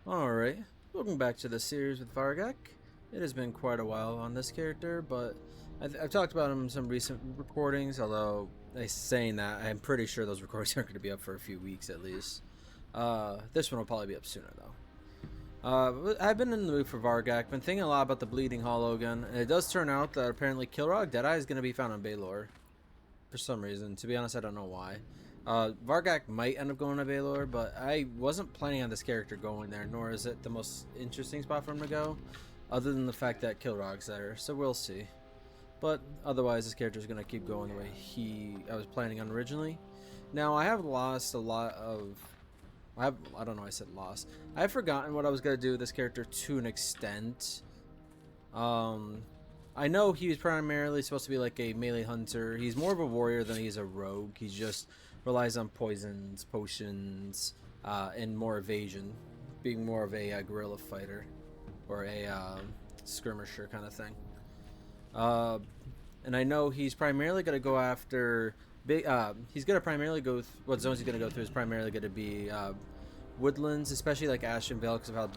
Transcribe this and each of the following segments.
Alright, welcome back to the series with Varghak. It has been quite a while on this character, but I've talked about him in some recent recordings, although saying that, I'm pretty sure those recordings aren't going to be up for a few weeks at least. This one will probably be up sooner though. I've been in the mood for Varghak, been thinking a lot about the Bleeding Hollow again, and it does turn out that apparently Kilrog Deadeye is going to be found on Baelor. For some reason. To be honest, I don't know why. Varghak might end up going to Baelor, but I wasn't planning on this character going there, nor is it the most interesting spot for him to go, other than the fact that Kilrog's there, so we'll see. But otherwise, this character is going to keep going the way I was planning on originally. Now, I have lost a lot of... I don't know, I said lost. I've forgotten what I was going to do with this character to an extent. I know he was primarily supposed to be like a melee hunter. He's more of a warrior than he's a rogue. He just relies on poisons, potions, and more evasion, being more of a guerrilla fighter or a skirmisher kind of thing. And I know he's primarily going to go after big. He's going to primarily go. What zones he's going to go through is primarily going to be woodlands, especially like Ashenvale, because of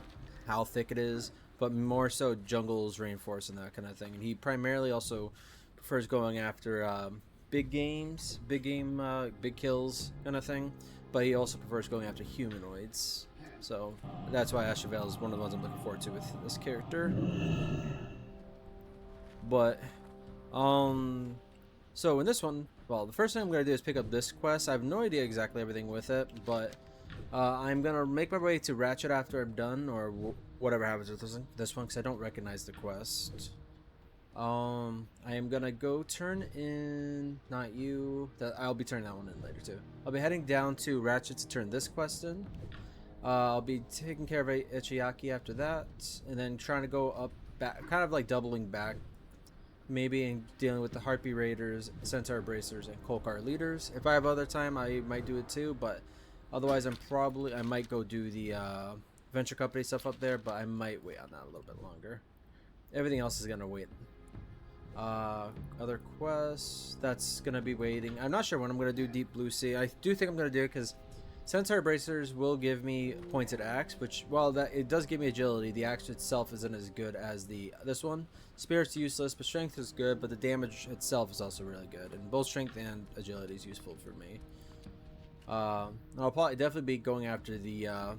how thick it is. But more so jungles, rainforests, and that kind of thing. And he primarily also prefers going after big games, big kills kind of thing. But he also prefers going after humanoids. So that's why Ashenvale is one of the ones I'm looking forward to with this character. But, so in this one, well, the first thing I'm going to do is pick up this quest. I have no idea exactly everything with it, but I'm going to make my way to Ratchet after I'm done, or whatever happens with this one, because I don't recognize the quest. I am going to go turn in, not you, I'll be turning that one in later too. I'll be heading down to Ratchet to turn this quest in. I'll be taking care of Ichiyaki after that, and then trying to go up, back, kind of like doubling back, maybe in dealing with the Harpy Raiders, Centaur Bracers, and Kolkar Leaders. If I have other time, I might do it too, but otherwise I might go do the Venture Company stuff up there, but I might wait on that a little bit longer. Everything else is gonna wait. Other quests, that's gonna be waiting. I'm not sure when I'm gonna do Deep Blue Sea. I do think I'm gonna do it because Centaur Bracers will give me Pointed Axe, which, while that it does give me agility, the axe itself isn't as good as this one. Spirit's useless, but strength is good, but the damage itself is also really good, and both strength and agility is useful for me. I'll probably definitely be going after the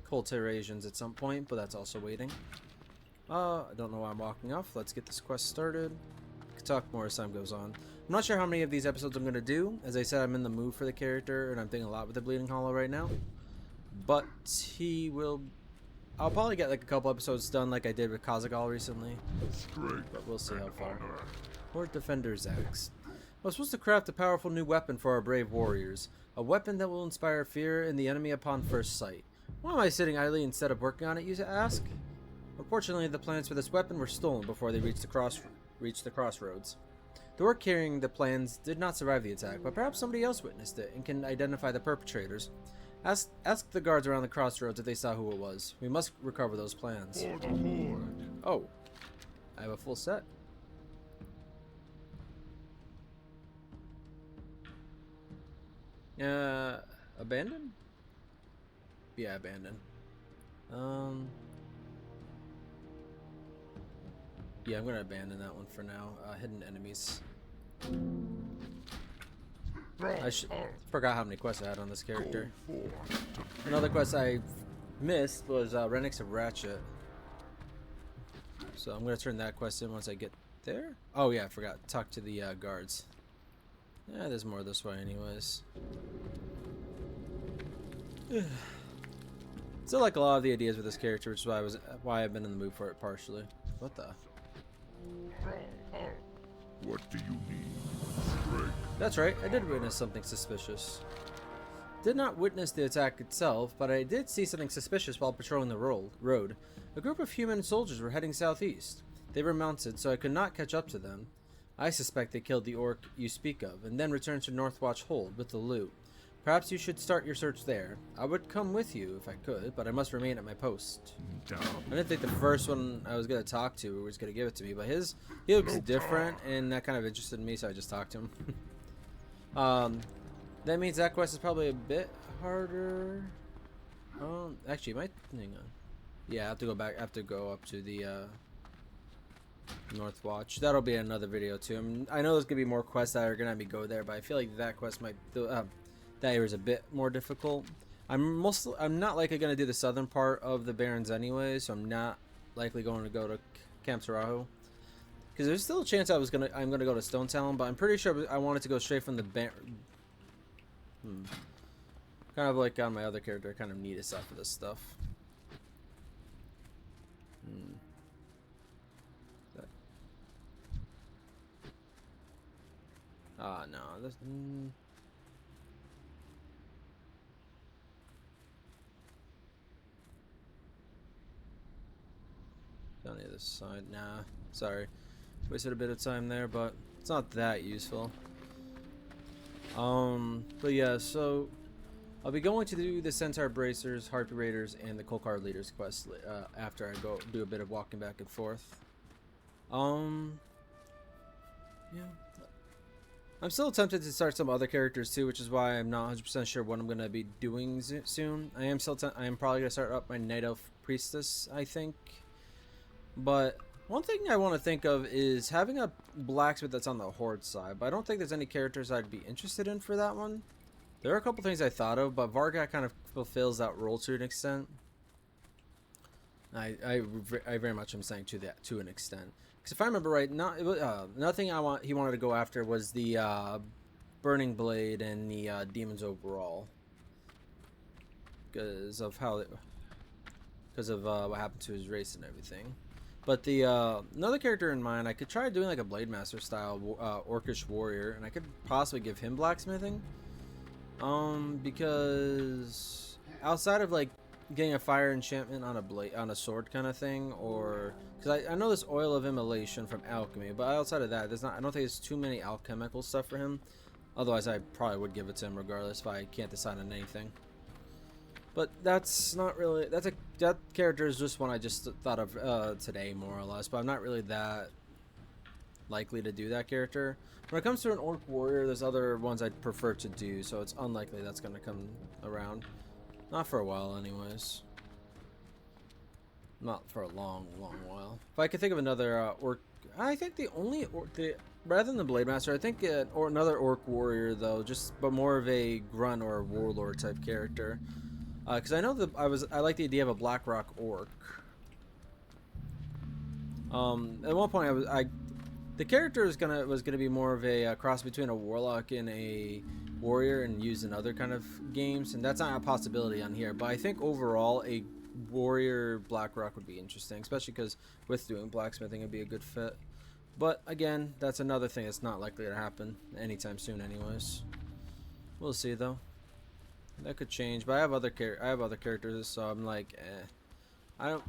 Cultirations at some point, but that's also waiting. I don't know why I'm walking off. Let's get this quest started. I can talk more as time goes on. I'm not sure how many of these episodes I'm going to do. As I said, I'm in the mood for the character, and I'm thinking a lot with the Bleeding Hollow right now. But I'll probably get like a couple episodes done like I did with Kazagal recently. But we'll see how far. Or Defender's Axe. I was supposed to craft a powerful new weapon for our brave warriors. A weapon that will inspire fear in the enemy upon first sight. Why am I sitting idly instead of working on it, you ask? Unfortunately, the plans for this weapon were stolen before they reached the crossroads. The orc carrying the plans did not survive the attack, but perhaps somebody else witnessed it and can identify the perpetrators. Ask the guards around the crossroads if they saw who it was. We must recover those plans. Oh, I have a full set. Abandon? Yeah, abandon. Yeah, I'm gonna abandon that one for now. Hidden enemies. I forgot how many quests I had on this character. Another quest I missed was Renix of Ratchet. So I'm gonna turn that quest in once I get there. Oh yeah, I forgot. Talk to the guards. Yeah, there's more this way anyways. Still like a lot of the ideas with this character, which is why I've been in the mood for it partially. What the? What do you need? That's right, I did witness something suspicious. Did not witness the attack itself, but I did see something suspicious while patrolling the road. A group of human soldiers were heading southeast. They were mounted, so I could not catch up to them. I suspect they killed the orc you speak of, and then returned to Northwatch Hold with the loot. Perhaps you should start your search there. I would come with you if I could, but I must remain at my post. I didn't think the first one I was going to talk to was going to give it to me, but he looks different, and that kind of interested me, so I just talked to him. That means that quest is probably a bit harder. Actually, hang on. Yeah, I have to go back. I have to go up to the North Watch. That'll be another video too. I know there's gonna be more quests that are gonna have me go there, but I feel like that quest might that area is a bit more difficult. I'm not likely gonna do the southern part of the Barrens anyway, so I'm not likely going to go to Camp Tarahu. Because there's still a chance I'm gonna go to Stone Talon, but I'm pretty sure I wanted to go straight from the kind of like on my other character. I kind of need a set for this stuff. No. This, Down the other side. Nah. Sorry. Wasted a bit of time there, but it's not that useful. But yeah, so I'll be going to do the Centaur Bracers, Harpy Raiders, and the Kolkar Leaders quest after I go do a bit of walking back and forth. Yeah. I'm still tempted to start some other characters too, which is why I'm not 100% sure what I'm gonna be doing soon. I am probably gonna start up my Night Elf Priestess, I think. But one thing I want to think of is having a blacksmith that's on the Horde side, but I don't think there's any characters I'd be interested in for that one. There are a couple things I thought of, but Varghak kind of fulfills that role to an extent. I very much am saying to an extent. Because if I remember right, nothing he wanted to go after was the Burning Blade and the Demons Overall. Because of what happened to his race and everything. But the another character in mind, I could try doing like a Blade Master style Orcish warrior, and I could possibly give him blacksmithing. Because outside of like getting a fire enchantment on a sword kind of thing, or because I know this oil of immolation from alchemy, but outside of that, I don't think there's too many alchemical stuff for him. Otherwise, I probably would give it to him regardless if I can't decide on anything. But that's not really that character is just one I just thought of today, more or less. But I'm not really that likely to do that character. When it comes to an Orc warrior, there's other ones I'd prefer to do, so it's unlikely that's going to come around. Not for a while, anyways. Not for a long, long while. If I could think of another Orc, I think rather than the Blade Master, I think another Orc warrior though, but more of a grunt or a warlord type character. Because I know I like the idea of a Blackrock Orc. At one point the character was gonna be more of a cross between a warlock and a warrior and used in other kind of games, and that's not a possibility on here. But I think overall a warrior Blackrock would be interesting, especially because with doing blacksmithing it'd be a good fit. But again, that's another thing that's not likely to happen anytime soon anyways. We'll see though. That could change, but I have other characters, so I'm like, other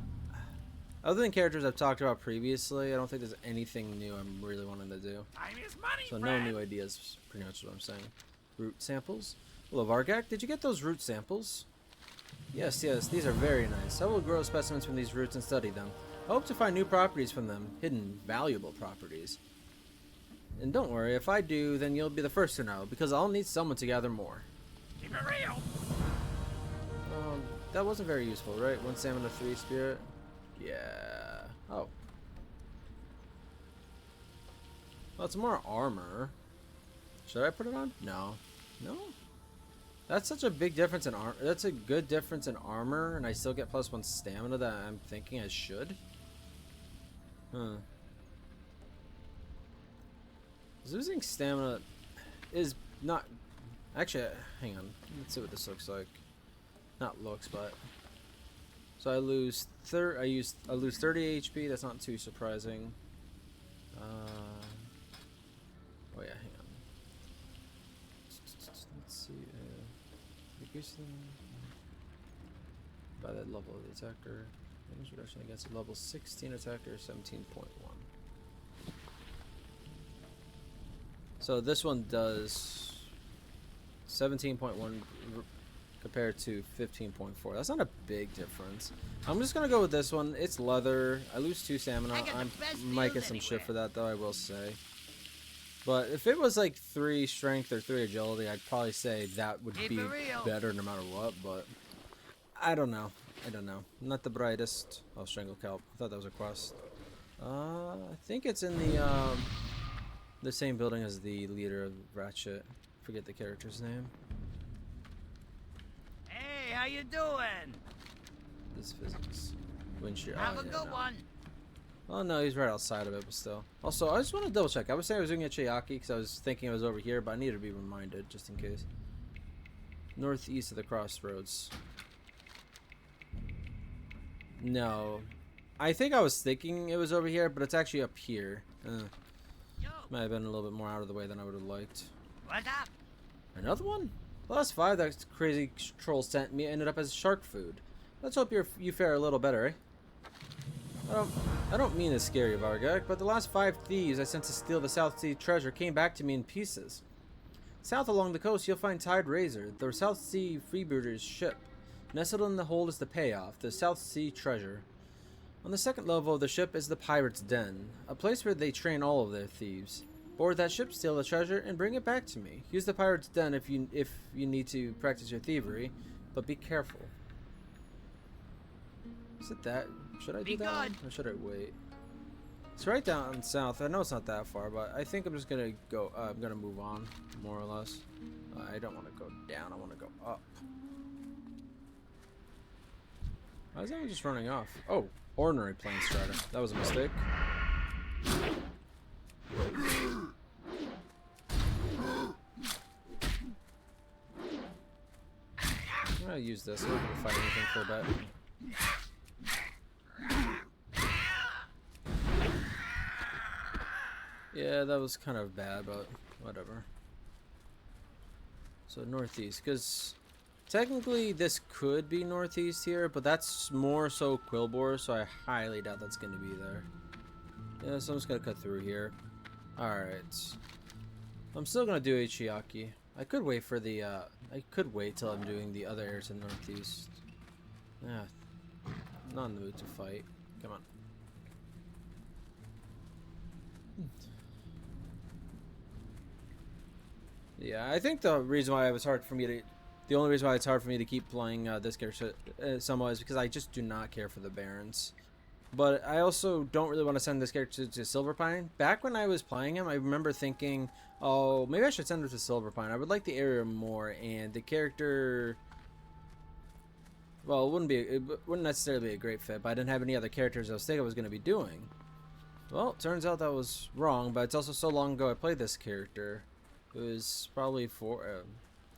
than characters I've talked about previously, I don't think there's anything new I'm really wanting to do. So no new ideas, pretty much what I'm saying. Root samples. Hello, Varghak. Did you get those root samples? Yes, these are very nice. I will grow specimens from these roots and study them. I hope to find new properties from them, hidden, valuable properties. And don't worry, if I do, then you'll be the first to know, because I'll need someone to gather more. Keep it real. That wasn't very useful, right? 1 stamina, 3 spirit. Yeah. Oh. Well, it's more armor. Should I put it on? No. No? That's such a big difference in armor. That's a good difference in armor, and I still get +1 stamina that I'm thinking I should. Huh. Losing stamina is not... Actually, hang on. Let's see what this looks like. Not looks, but... So I lose 30 HP. That's not too surprising. Oh yeah, hang on. Let's see. Reduce them by that level of the attacker. Damage reduction against a level 16 attacker, 17.1. So this one does 17.1 compared to 15.4. That's not a big difference. I'm just gonna go with this one. It's leather. I lose 2 stamina. I might get some shit for that though, I will say. But if it was like 3 strength or 3 agility, I'd probably say that would be better no matter what. But I don't know. I don't know. Not the brightest. Oh, Strangle Kelp. I thought that was a quest. I think it's in the same building as the leader of Ratchet. Forget the character's name. Hey, how you doing? This physics. Windshield. Have a yeah, good no. one. Oh no, he's right outside of it, but still. Also, I just want to double check. I was saying I was doing a Chiyaki because I was thinking it was over here, but I needed to be reminded just in case. Northeast of the crossroads. No. I think I was thinking it was over here, but it's actually up here. Yo, Might have been a little bit more out of the way than I would have liked. what's up? Another one? The last 5 that crazy troll sent me ended up as shark food. Let's hope you fare a little better, eh? I don't mean to scare you, Varghak, but the last 5 thieves I sent to steal the South Sea treasure came back to me in pieces. South along the coast, you'll find Tide Razor, the South Sea freebooters' ship. Nestled in the hold is the payoff, the South Sea treasure. On the second level of the ship is the Pirate's Den, a place where they train all of their thieves. Board that ship, steal the treasure, and bring it back to me. Use the Pirate's Den if you need to practice your thievery, but be careful. Is it that? Should I do that one, or should I wait? It's right down south. I know it's not that far, but I think I'm just gonna go. I'm gonna move on, more or less. I don't want to go down. I want to go up. Why is that one just running off? Oh, ordinary plane strider. That was a mistake. I'm gonna use this. I'm not gonna fight anything for a bit. Yeah, that was kind of bad, but whatever. So northeast, because technically this could be northeast here, but that's more so Quilboar, so I highly doubt that's going to be there. Yeah, so I'm just going to cut through here. Alright. I'm still going to do Ichiaki. I could wait for the, I could wait till I'm doing the other areas in northeast. Yeah. I'm not in the mood to fight. Come on. Yeah, I think the reason why it was hard for me to, the only reason why it's hard for me to keep playing this character somewhat is because I just do not care for the Barrens. But I also don't really want to send this character to Silverpine. Back when I was playing him, I remember thinking, oh, maybe I should send him to Silverpine. I would like the area more, and the character, well, it wouldn't necessarily be a great fit, but I didn't have any other characters I was thinking I was going to be doing. Well, turns out that was wrong, but it's also so long ago I played this character. It was probably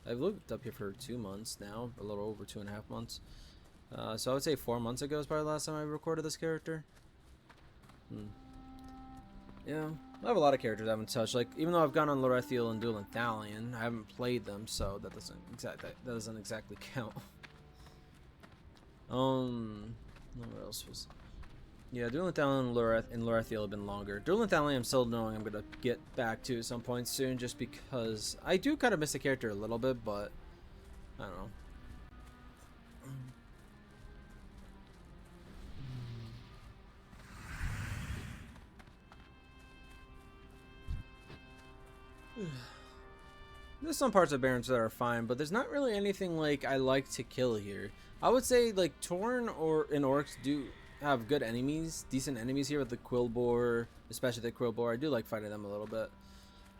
I've lived up here for 2 months now, a little over 2.5 months. So I would say 4 months ago is probably the last time I recorded this character. Yeah, I have a lot of characters I haven't touched. Like, even though I've gone on Lorethiel and Dueling Thalion, I haven't played them, so that doesn't exactly count. What else was? Yeah, Dueling Thalion and Lorethiel have been longer. Dueling Thalion I'm still knowing I'm gonna get back to at some point soon, just because I do kind of miss the character a little bit, but I don't know. There's some parts of Barrens that are fine, but there's not really anything like I like to kill here. I would say like Torn and Orcs do have good enemies, decent enemies here with the Quilboar, especially the Quilboar. I do like fighting them a little bit.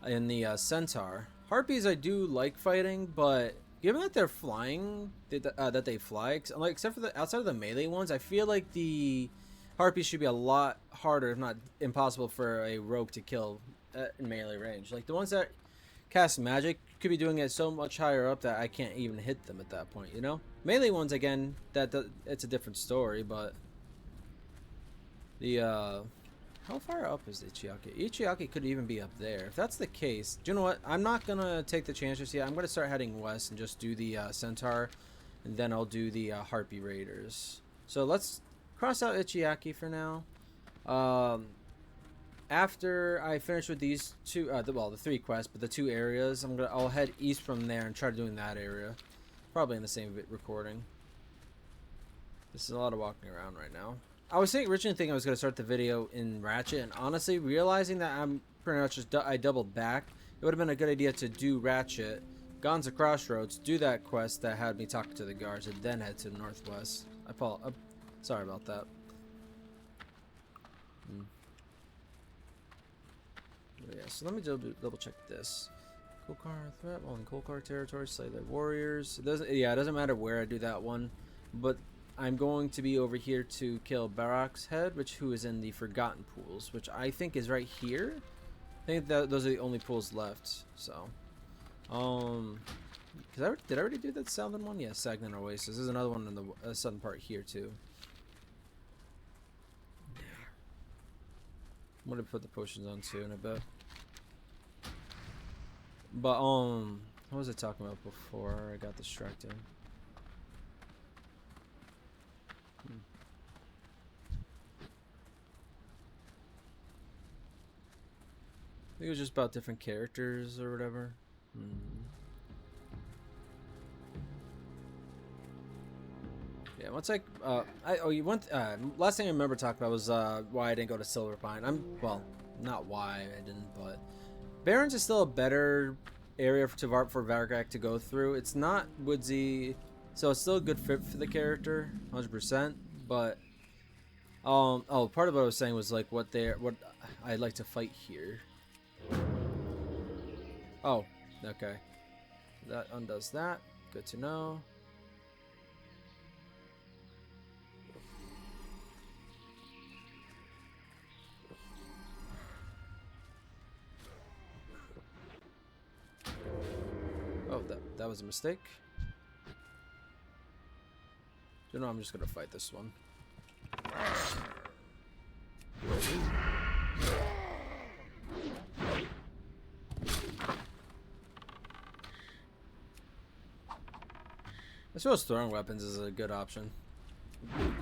And the Centaur. Harpies I do like fighting, but given that they're flying, that they fly, like except for the outside of the melee ones, I feel like the Harpies should be a lot harder, if not impossible, for a rogue to kill in melee range. Like the ones that cast magic could be doing it so much higher up that I can't even hit them at that point, you know? Melee ones, again, it's a different story, but the how far up is the Ichiaki? Ichiaki could even be up there. If that's the case, do you know what? I'm not gonna take the chances yet. I'm gonna start heading west and just do the Centaur, and then I'll do the Harpy Raiders. So let's cross out Ichiaki for now. After I finish with these two, the 3 quests, but the 2 areas, I'll head east from there and try doing that area. Probably in the same recording. This is a lot of walking around right now. I was originally thinking I was going to start the video in Ratchet, and honestly, realizing that I'm pretty much I doubled back, it would have been a good idea to do Ratchet gone to Crossroads, do that quest that had me talking to the guards, and then head to the northwest. Sorry about that. But yeah, so let me double check this. Kolkar threat while in Kolkar territory, slay their warriors. It doesn't matter where I do that one, but I'm going to be over here to kill Varghak's head, who is in the Forgotten Pools, which I think is right here. I think that those are the only pools left. So, did I already do that southern one? Yeah, Sagnan Oasis. There's another one in the southern part here too. I'm gonna put the potions on too in a bit. But what was I talking about before I got distracted? I think it was just about different characters or whatever. Yeah, once last thing I remember talking about was why I didn't go to Silverpine. Well, not why I didn't, but Barrens is still a better area for Varghak to go through. It's not woodsy, so it's still a good fit for the character, 100%. But part of what I was saying was like what I'd like to fight here. Oh, okay. That undoes that. Good to know. Oh, that was a mistake. You know, I'm just gonna fight this one. I suppose throwing weapons is a good option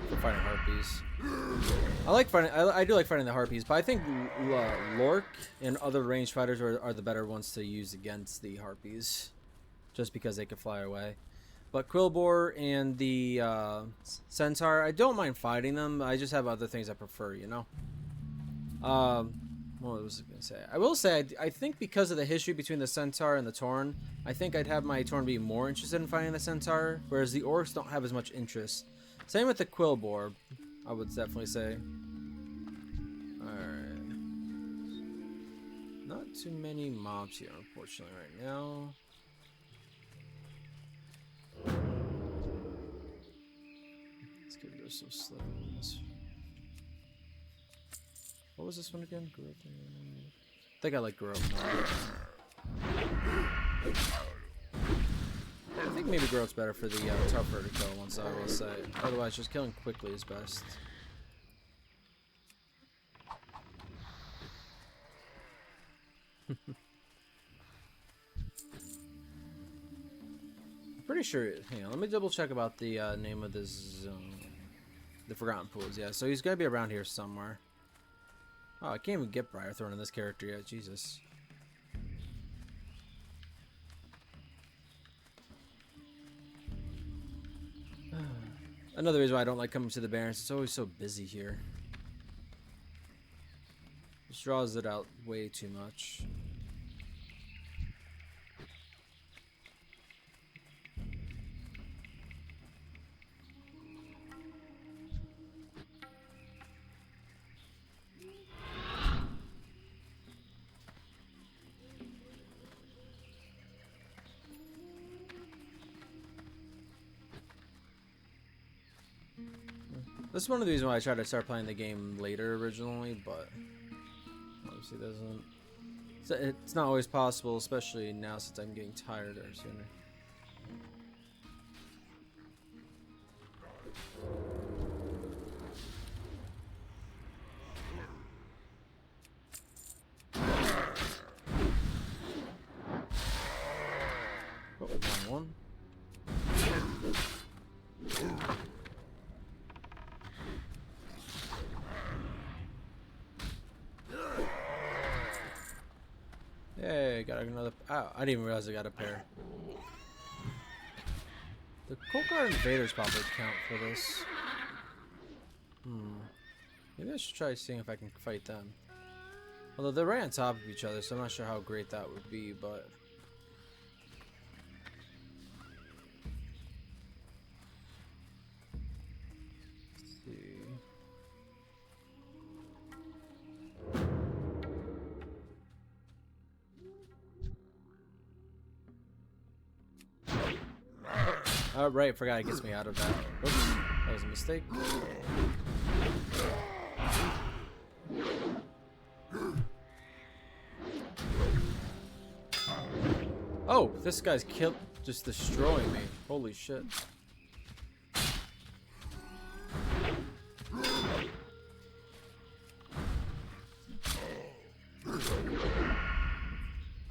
for fighting harpies. I do like fighting the harpies, but I think Lork and other ranged fighters are the better ones to use against the harpies, just because they can fly away. But Quillbore and the Centaur, I don't mind fighting them. I just have other things I prefer, you know. What was I gonna say? I will say I think because of the history between the Centaur and the Tauren, I think I'd have my Tauren be more interested in fighting the Centaur, whereas the Orcs don't have as much interest. Same with the Quillbore, I would definitely say. Alright. Not too many mobs here, unfortunately, right now. Let's give those some slippers. What was this one again? I think I like Growth more. I think maybe Growth's better for the tougher to kill once, I will say. Otherwise, just killing quickly is best. Pretty sure. Hang on, let me double check about the name of this zone. The Forgotten Pools, yeah. So he's gonna be around here somewhere. Oh, I can't even get Briarthorn in this character yet. Jesus. Another reason why I don't like coming to the Barrens. It's always so busy here. Just draws it out way too much. This is one of the reasons why I tried to start playing the game later originally, but obviously doesn't. It's not always possible, especially now since I'm getting tired or sooner. Oh, wrong one. Hey, got another. Oh, I didn't even realize I got a pair. The Kolkar invaders probably count for this. Maybe I should try seeing if I can fight them. Although they're right on top of each other, so I'm not sure how great that would be, but. Oh, right, forgot it gets me out of that. Oops, that was a mistake. Oh, this guy's just destroying me. Holy shit.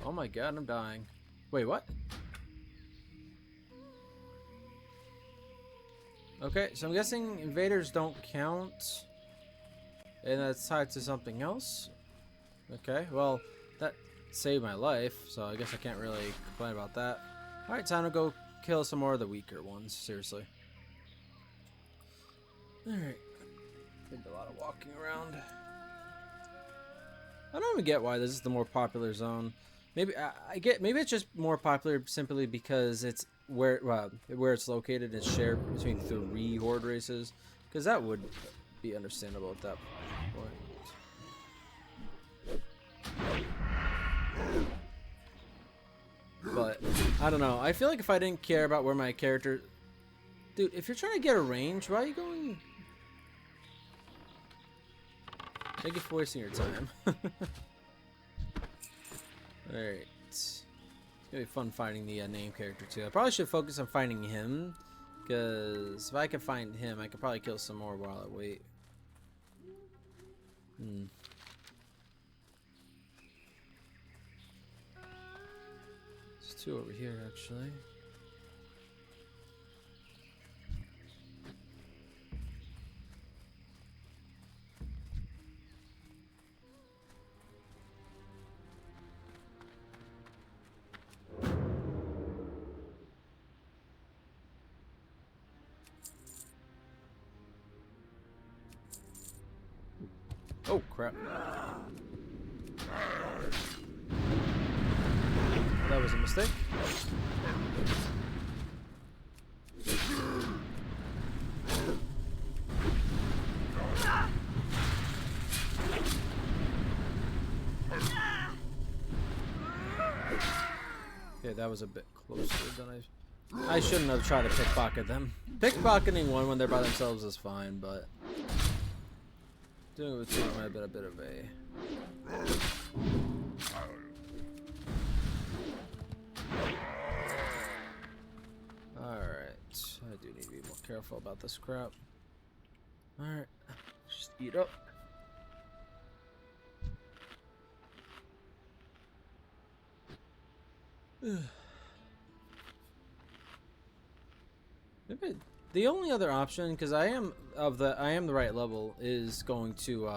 Oh my god, I'm dying. Wait, what? Okay, so I'm guessing invaders don't count. And that's tied to something else. Okay, well, that saved my life, so I guess I can't really complain about that. Alright, time to go kill some more of the weaker ones, seriously. Alright. Did a lot of walking around. I don't even get why this is the more popular zone. Maybe maybe it's just more popular simply because it's where it's located and shared between 3 horde races, because that would be understandable at that point. But I don't know. I feel like if I didn't care about where my character, dude, if you're trying to get a range, why are you going? Thank you for wasting your time. Alright. It's gonna be fun finding the name character too. I probably should focus on finding him, because if I can find him, I could probably kill some more while I wait. There's 2 over here, actually. Oh crap. That was a mistake. Yeah, that was a bit closer than I shouldn't have tried to pickpocket them. Pickpocketing one when they're by themselves is fine, but doing it with 2 might have been a bit of a... Alright, I do need to be more careful about this crap. Alright, just eat up. Maybe the only other option, because I am the right level, is going to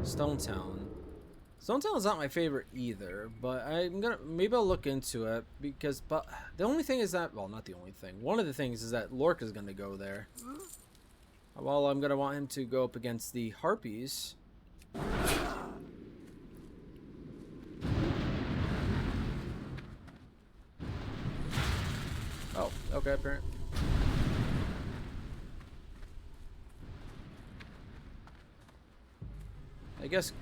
Stonetown. Stonetown is not my favorite either, but maybe I'll look into it, because the only thing is that, well, not the only thing. One of the things is that Lork is gonna go there. Well, I'm gonna want him to go up against the Harpies. Oh, okay, apparent. I guess.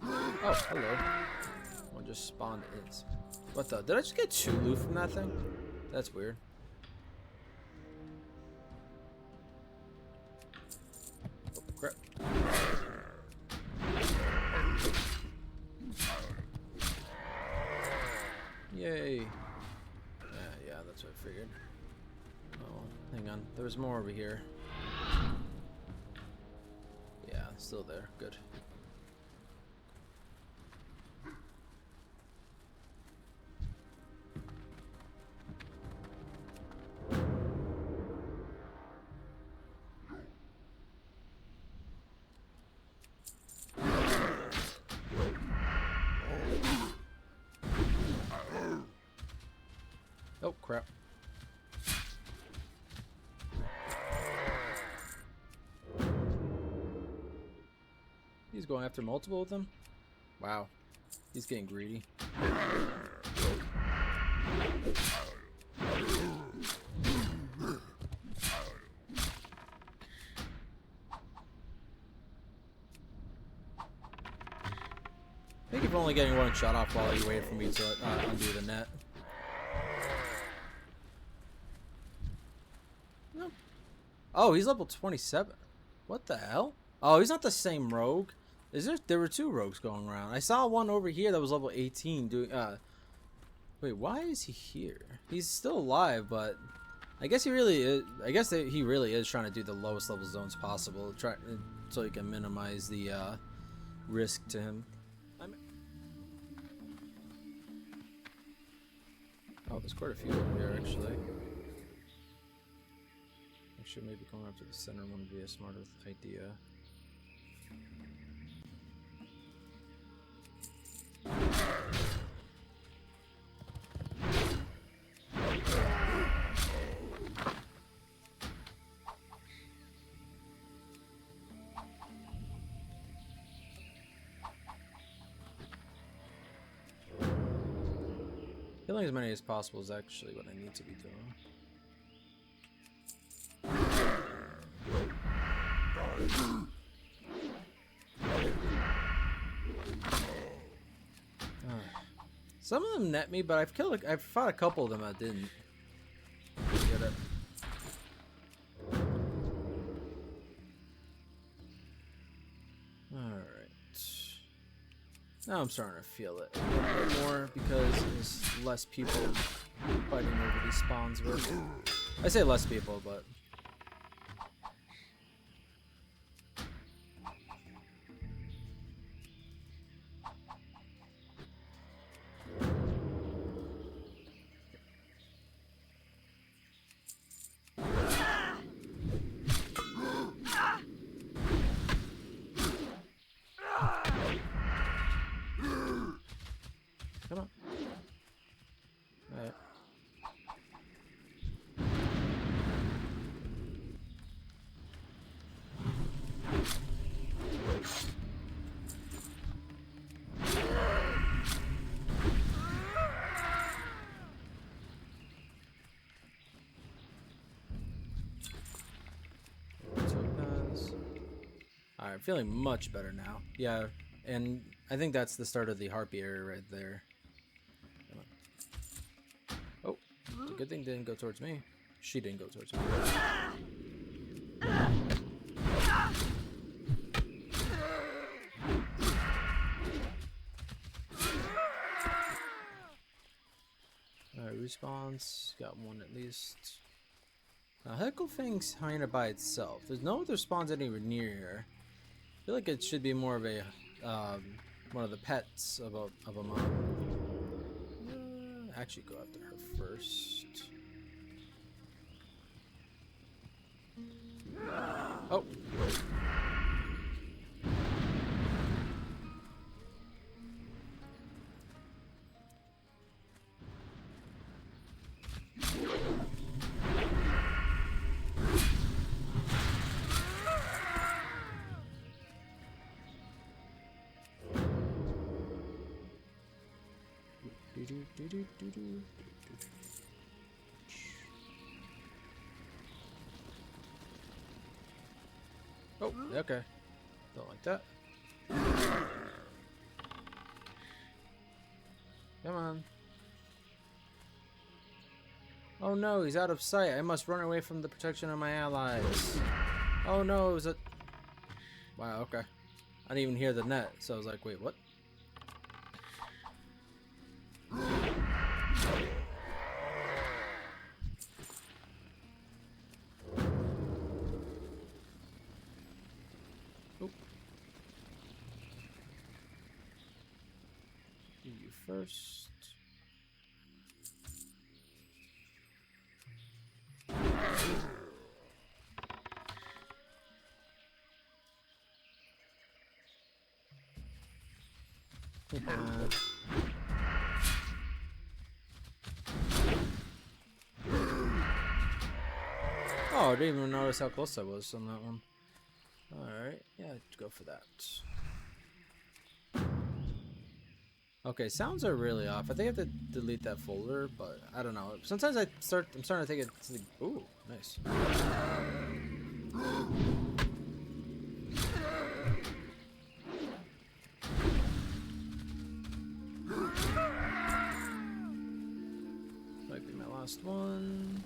Oh, hello. One just spawned in. What the? Did I just get 2 loot from that thing? That's weird. Oh, crap. Yay. Yeah, that's what I figured. Oh, hang on. There's more over here. Yeah, still there. Good. Oh, crap. He's going after multiple of them? Wow. He's getting greedy. Thank you for only getting one shot off while you waited for me to undo the net. No. Oh, he's level 27. What the hell? Oh, he's not the same rogue. There were two rogues going around. I saw one over here that was level 18 doing wait, why is he here? He's still alive, but I guess he really is. I guess that he really is trying to do the lowest level zones possible, so he can minimize the risk to him. Oh, there's quite a few over here actually. Actually, maybe going up to the center wouldn't be a smarter idea. Killing as many as possible is actually what I need to be doing. Some of them net me, but I've fought a couple of them that didn't. Get it. Now I'm starting to feel it a little bit more because there's less people fighting over these spawns with. I say less people, but come on. Alright. Alright, feeling much better now. Yeah, and I think that's the start of the harpy area right there. Oh, the good thing didn't go towards me. She didn't go towards me. Alright, respawns. Got one at least. Now, Hecklefang's kinda by itself. There's no other spawns anywhere near here. I feel like it should be more of a one of the pets of a mob. Actually, go after her first. Oh. Oh, okay. Don't like that. Come on. Oh no, he's out of sight. I must run away from the protection of my allies. Oh no, it was a... Wow, okay. I didn't even hear the net, so I was like, wait, what? You first. Yeah. Oh, I didn't even notice how close I was on that one. Alright, yeah, go for that. Okay, sounds are really off. I think I have to delete that folder, but I don't know. Sometimes I'm starting to think it's like, ooh, nice. last one.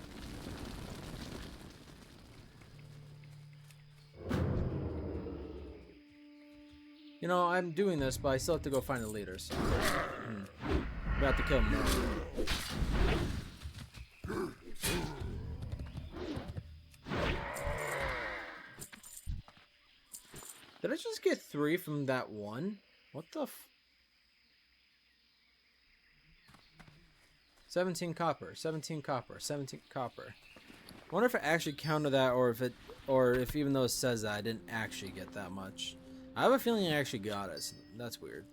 You know, I'm doing this, but I still have to go find a leader, so... We have to kill more. Did I just get 3 from that one? What the f... 17 copper, 17 copper, 17 copper. I wonder if I actually counted that, or if even though it says that, I didn't actually get that much. I have a feeling I actually got it, so that's weird.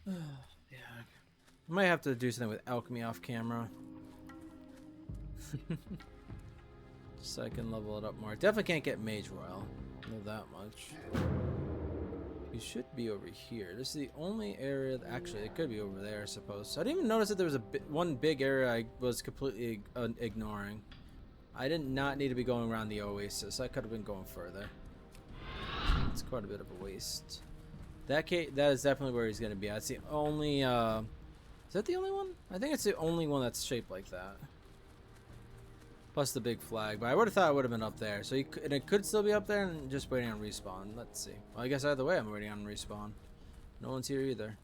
Yeah. I might have to do something with alchemy off camera. So I can level it up more. Definitely can't get Mage Royal. Know that much. You should be over here. This is the only area that, actually, it could be over there, I suppose. So I didn't even notice that there was one big area I was completely ignoring. I did not need to be going around the oasis. I could have been going further. It's quite a bit of a waste. That is definitely where he's going to be. That's the only... is that the only one? I think it's the only one that's shaped like that. Plus the big flag. But I would have thought it would have been up there. So it could still be up there and just waiting on respawn. Let's see. Well, I guess either way I'm waiting on respawn. No one's here either.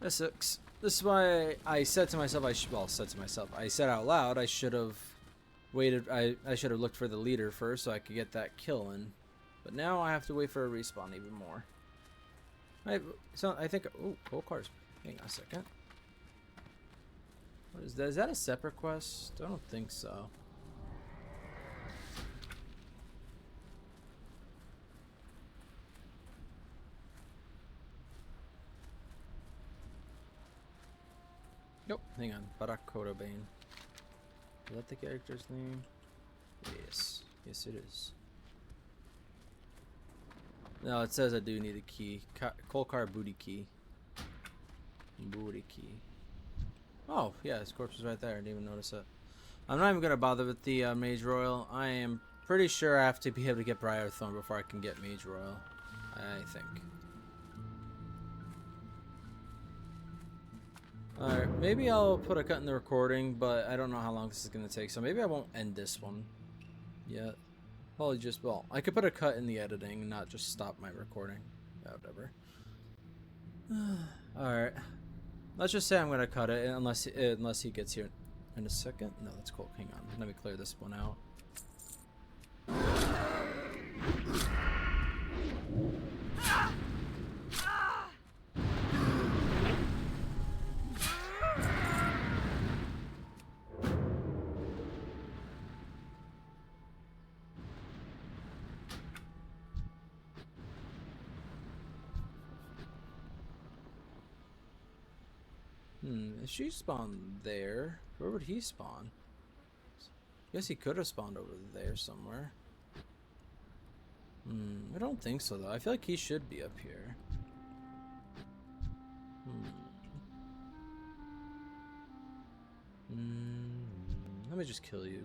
This sucks. This is why I said to myself, I said out loud, I should have waited, I should have looked for the leader first so I could get that kill in. But now I have to wait for a respawn even more. So I think, oh, coal cars. Hang on a second. What is that? Is that a separate quest? I don't think so. Nope, hang on. Bane. Is that the character's name? Yes. Yes, it is. No, it says I do need a key. Kolkar booty key. Booty key. Oh, yeah, his corpse is right there. I didn't even notice it. I'm not even going to bother with the Mage Royal. I am pretty sure I have to be able to get Briarthorn before I can get Mage Royal. I think. Alright, maybe I'll put a cut in the recording, but I don't know how long this is going to take, so maybe I won't end this one yet. Probably just, well, I could put a cut in the editing and not just stop my recording. Yeah, whatever. Alright. Let's just say I'm going to cut it, unless he gets here in a second. No, that's cool. Hang on. Let me clear this one out. If she spawned there, where would he spawn? Guess he could have spawned over there somewhere. I don't think so though. I feel like he should be up here. Let me just kill you.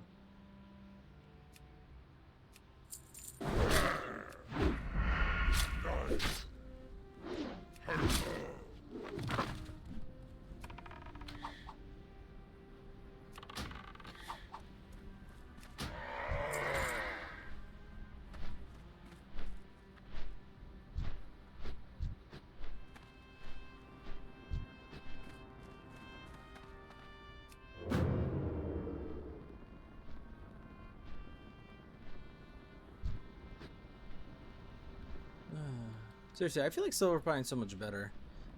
Seriously, I feel like Silver Pine's so much better.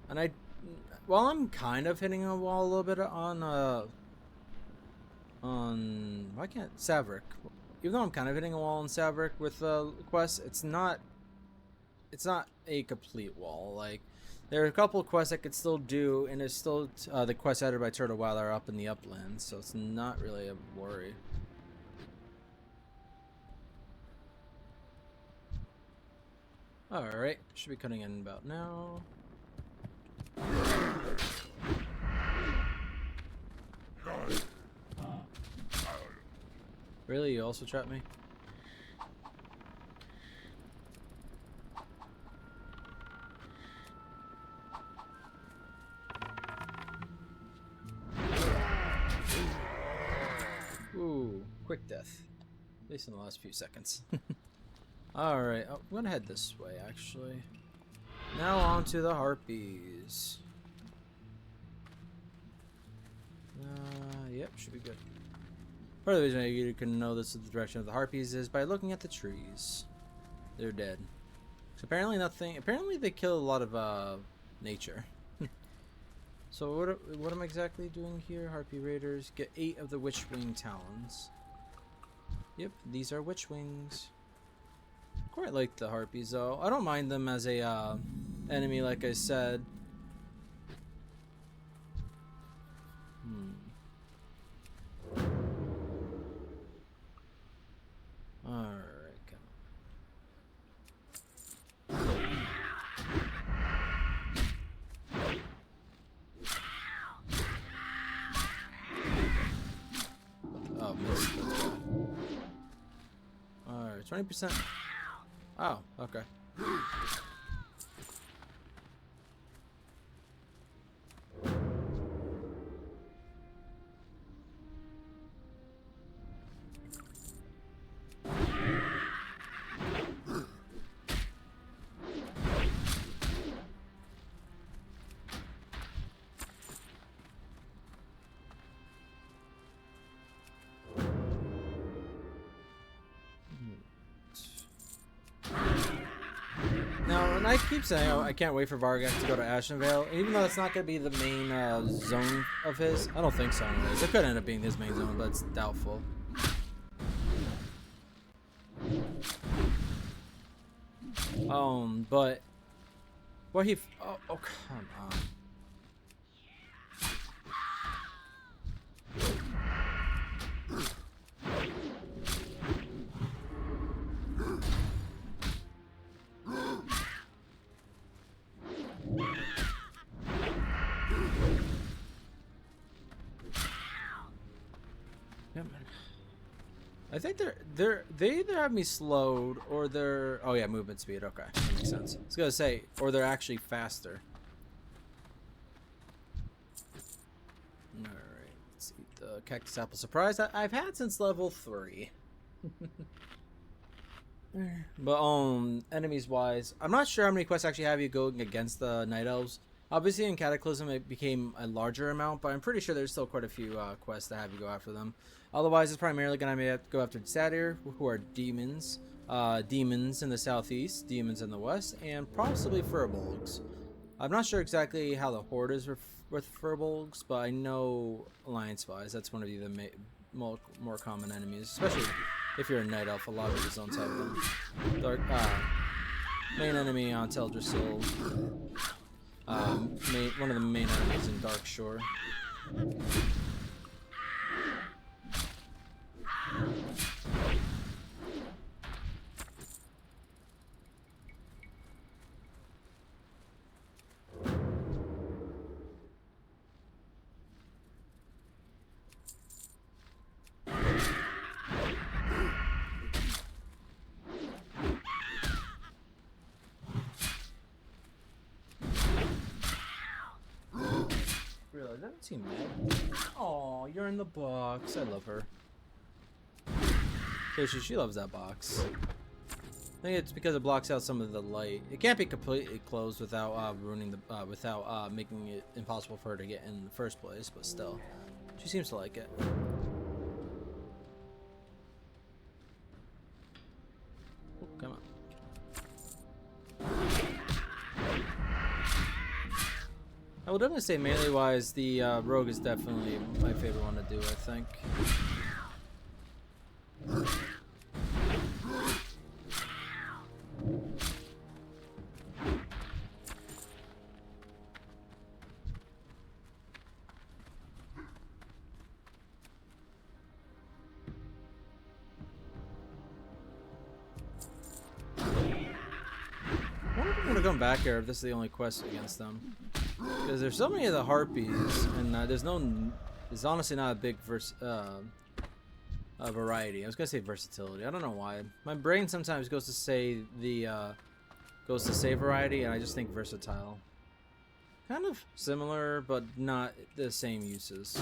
And while I'm kind of hitting a wall a little bit on why can't Saverick? Even though I'm kind of hitting a wall on Saverick with quests, it's not a complete wall. Like, there are a couple of quests I could still do, and it's still the quests added by Turtle while they're up in the uplands, so it's not really a worry. Alright, should be cutting in about now. Really? You also trapped me? Ooh, quick death. At least in the last few seconds. Alright, I'm gonna head this way actually. Now on to the harpies. Yep, should be good. Part of the reason you can know this is the direction of the harpies is by looking at the trees. They're dead. So apparently nothing. Apparently they kill a lot of nature. So what am I exactly doing here? Harpy raiders get 8 of the witchwing talons. Yep, these are witchwings. Quite like the harpies though. I don't mind them as a enemy, like I said. Alright, come on. Oh, missed. Alright, 20%. Oh, okay. Now, and I keep saying, oh, I can't wait for Varghak to go to Ashenvale, even though that's not going to be the main zone of his. I don't think so anyways. It could end up being his main zone, but it's doubtful. But what he... Oh, come on. I think they either have me slowed or they're... Oh yeah, movement speed. Okay, that makes sense. I was gonna say, or they're actually faster. All right, let's eat the cactus apple surprise that I've had since level 3. But enemies wise, I'm not sure how many quests actually have you going against the night elves. Obviously in Cataclysm it became a larger amount, but I'm pretty sure there's still quite a few quests that have you go after them. Otherwise, it's primarily going to go after Satyr, who are demons. Demons in the southeast, demons in the west, and possibly furbolgs. I'm not sure exactly how the horde is with furbolgs, but I know alliance-wise, that's one of the more common enemies, especially if you're a night elf. A lot of the zones have them. Main enemy on Teldrassil. One of the main enemies in Darkshore. Really, that doesn't seem mad. Oh, you're in the box. I love her. Seriously, she loves that box. I think it's because it blocks out some of the light. It can't be completely closed without ruining the without making it impossible for her to get in the first place. But still, she seems to like it. Oh, come on. I would definitely say melee wise, the rogue is definitely my favorite one to do, I think. I wonder if I'm gonna come back here if this is the only quest against them. Because there's so many of the harpies, and there's honestly not a big variety. I was gonna say versatility. I don't know why. My brain sometimes goes to say variety, and I just think versatile. Kind of similar, but not the same uses.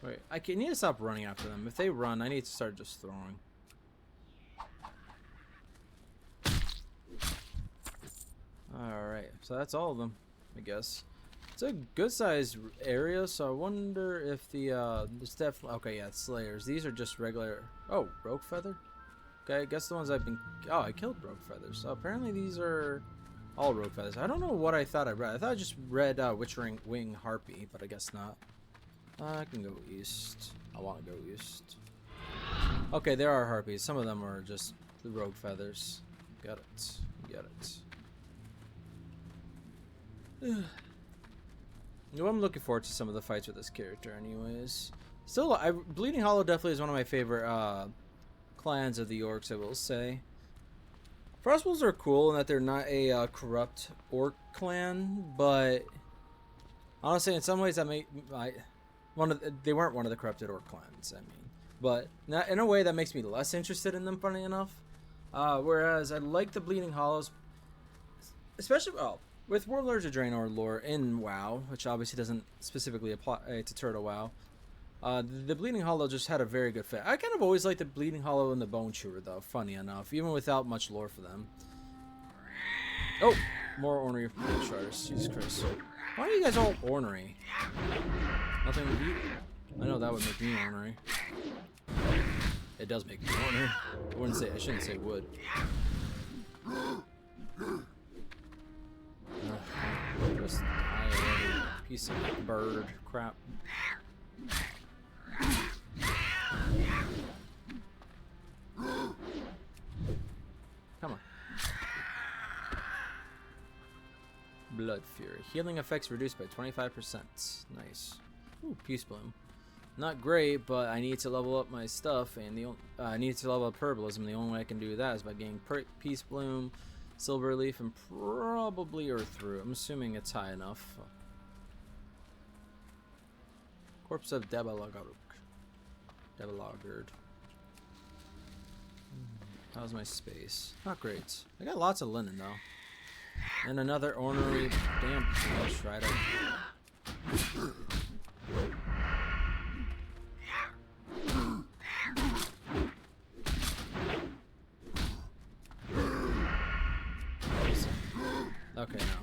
Wait, I need to stop running after them. If they run, I need to start just throwing. Alright, so that's all of them, I guess. It's a good sized area, so I wonder if the okay, yeah, it's Slayers. These are just regular. Oh, Rogue Feather? Okay, I guess the ones I've been. Oh, I killed Rogue Feathers. So apparently these are all Rogue Feathers. I don't know what I thought I read. I thought I just read Witchering Wing Harpy, but I guess not. I can go east. I want to go east. Okay, there are harpies. Some of them are just the Rogue Feathers. Got it. Got it. You know, I'm looking forward to some of the fights with this character anyways. Still, Bleeding Hollow definitely is one of my favorite clans of the Orcs, I will say. Frostwolves are cool in that they're not a corrupt Orc clan, but honestly, in some ways that they weren't one of the corrupted Orc clans, I mean. But in a way that makes me less interested in them, funny enough. Whereas I like the Bleeding Hollows, especially, with Warlords of Draenor lore in WoW, which obviously doesn't specifically apply to Turtle WoW, the Bleeding Hollow just had a very good fit. I kind of always liked the Bleeding Hollow and the Bone Chewer, though, funny enough, even without much lore for them. Oh, more ornery shards. Jesus Christ. Why are you guys all ornery? Nothing to do? I know that would make me ornery. It does make me ornery. I shouldn't say would. Just die already, piece of bird crap. Come on. Blood Fury. Healing effects reduced by 25%. Nice. Ooh, Peace Bloom. Not great, but I need to level up my stuff, and I need to level up Herbalism. The only way I can do that is by getting Peace Bloom, Silver Leaf, and probably Earth Root. I'm assuming it's high enough. Corpse of Debalagard. How's my space? Not great. I got lots of linen though. And another ornery damn Strider. Okay, now.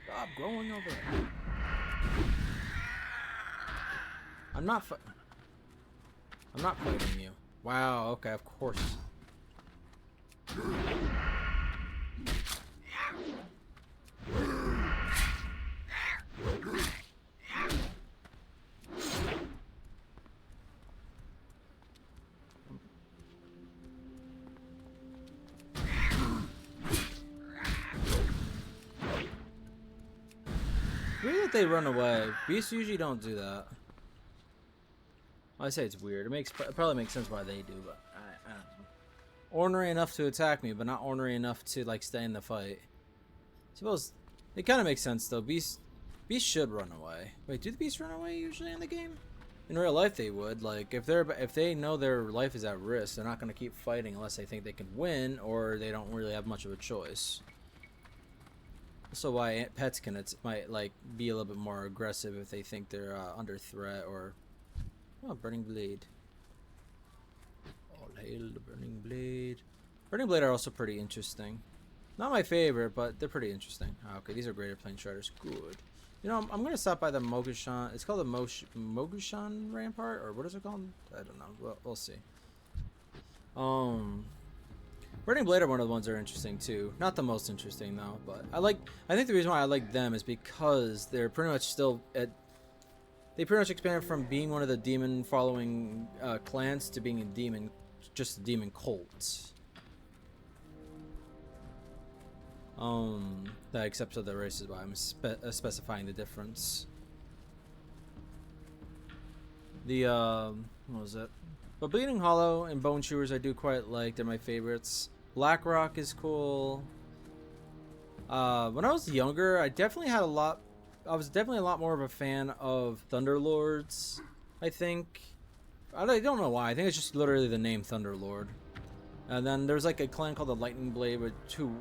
Stop going over there. I'm not fighting you. Wow, okay, of course. Weird that they run away. Beasts usually don't do that. I say it's weird. It probably makes sense why they do, but I don't know. Ornery enough to attack me, but not ornery enough to like stay in the fight. I suppose it kind of makes sense though. Beasts should run away. Wait, do the beasts run away usually in the game? In real life, they would. Like if they know their life is at risk, they're not going to keep fighting unless they think they can win or they don't really have much of a choice. Also, why pets might like be a little bit more aggressive if they think they're under threat or. Oh, Burning Blade. All hail the Burning Blade. Burning Blade are also pretty interesting. Not my favorite, but they're pretty interesting. Oh, okay, these are Greater Plane Striders. Good. You know, I'm gonna stop by the Mogushan. It's called the Mogushan Rampart, or what is it called? I don't know. We'll see. Burning Blade are one of the ones that are interesting too. Not the most interesting though, but I think the reason why I like them is because they're pretty much still at. They pretty much expanded from being one of the demon following clans to being just a demon cult. that accepts other races, but I'm specifying the difference. The what was it? But Bleeding Hollow and Bone Chewers I do quite like. They're my favorites. Blackrock is cool. When I was younger, I was definitely a lot more of a fan of Thunderlords, I think. I don't know why. I think it's just literally the name Thunderlord. And then there's like a clan called the Lightning Blade, who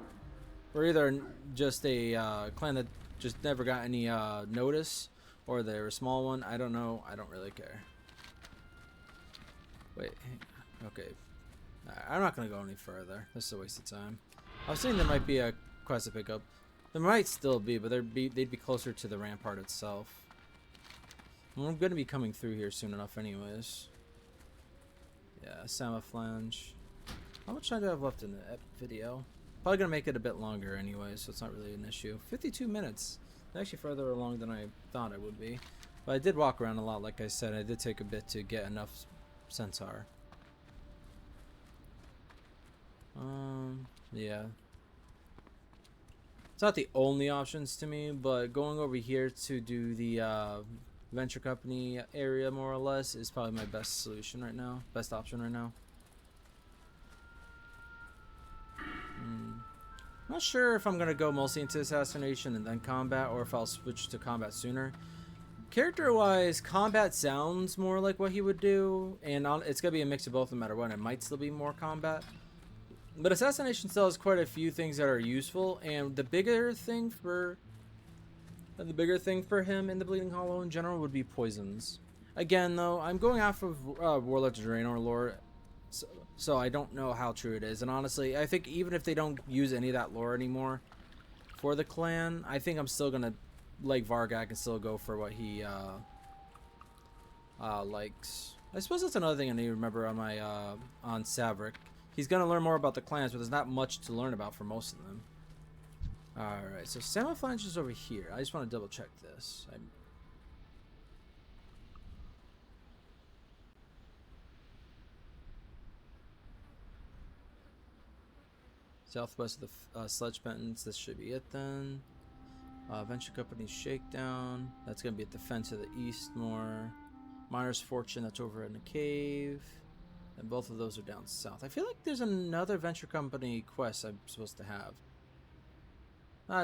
were either just a clan that just never got any notice, or they're a small one. I don't know. I don't really care. Wait. Okay. I'm not going to go any further. This is a waste of time. I was saying there might be a quest to pick up. There might still be, but they'd be closer to the rampart itself. Well, I'm going to be coming through here soon enough anyways. Yeah, Samaflange. How much time do I have left in the video? Probably going to make it a bit longer anyway, so it's not really an issue. 52 minutes. Actually further along than I thought it would be. But I did walk around a lot, like I said. I did take a bit to get enough Centaur. Yeah. It's not the only options to me, but going over here to do the venture company area more or less is probably my best solution right now. Best option right now. Not sure if I'm going to go mostly into Assassination and then combat, or if I'll switch to combat sooner. Character-wise, combat sounds more like what he would do, and it's going to be a mix of both no matter what. It might still be more combat. But Assassination still has quite a few things that are useful, and the bigger thing for him in the Bleeding Hollow in general would be poisons. Again, though, I'm going off of Warlords of Draenor lore, so I don't know how true it is. And honestly, I think even if they don't use any of that lore anymore for the clan, I think I'm still gonna like Varghak and still go for what he likes. I suppose that's another thing I need to remember on my on Savrik. He's gonna learn more about the clans, but there's not much to learn about for most of them. Alright, so Samaflange is over here. I just want to double check this. Southwest of the Sledge Penance, this should be it then. Venture Company Shakedown, that's going to be at the fence to the east more. Miner's Fortune, that's over in the cave. And both of those are down south. I feel like there's another Venture Company quest I'm supposed to have.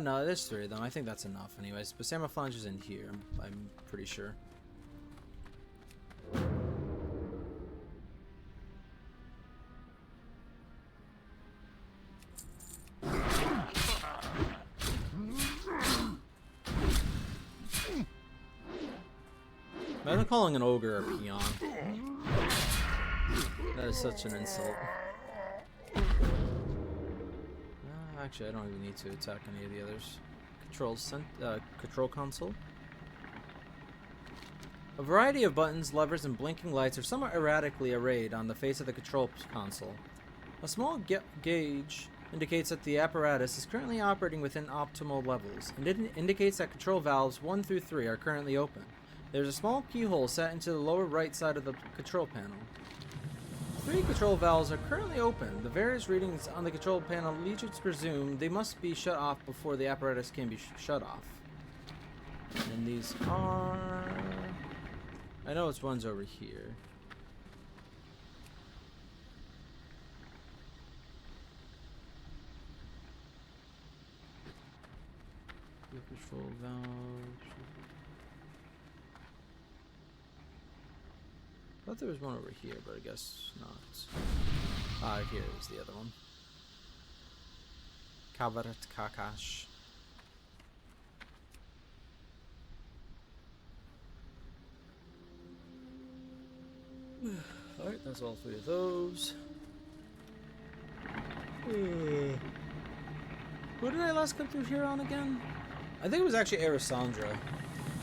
No, there's 3 of them. I think that's enough anyways. But Samaflange is in here, I'm pretty sure. Imagine calling an ogre a peon. That is such an insult. Actually, I don't even need to attack any of the others. Control console. A variety of buttons, levers, and blinking lights are somewhat erratically arrayed on the face of the control console. A small gauge indicates that the apparatus is currently operating within optimal levels, and it indicates that control valves 1 through 3 are currently open. There's a small keyhole set into the lower right side of the control panel. 3 control valves are currently open. The various readings on the control panel lead you to presume they must be shut off before the apparatus can be shut off. And these are... I know it's one's over here. Control valve. I thought there was one over here, but I guess not. Here is the other one. Kavarat Kakash. Alright, that's all 3 of those. Who did I last come through here on again? I think it was actually Arisandra.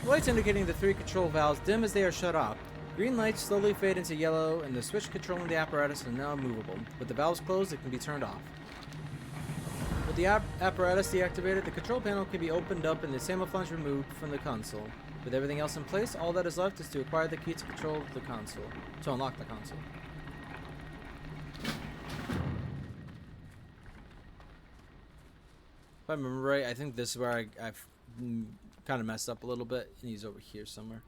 Lights indicating the 3 control valves dim as they are shut off. Green lights slowly fade into yellow, and the switch controlling the apparatus is now movable. With the valves closed, it can be turned off. With the apparatus deactivated, the control panel can be opened up and the Samaflange removed from the console. With everything else in place, all that is left is to acquire the key to control the console, to unlock the console. If I remember right, I think this is where I've kind of messed up a little bit, and he's over here somewhere.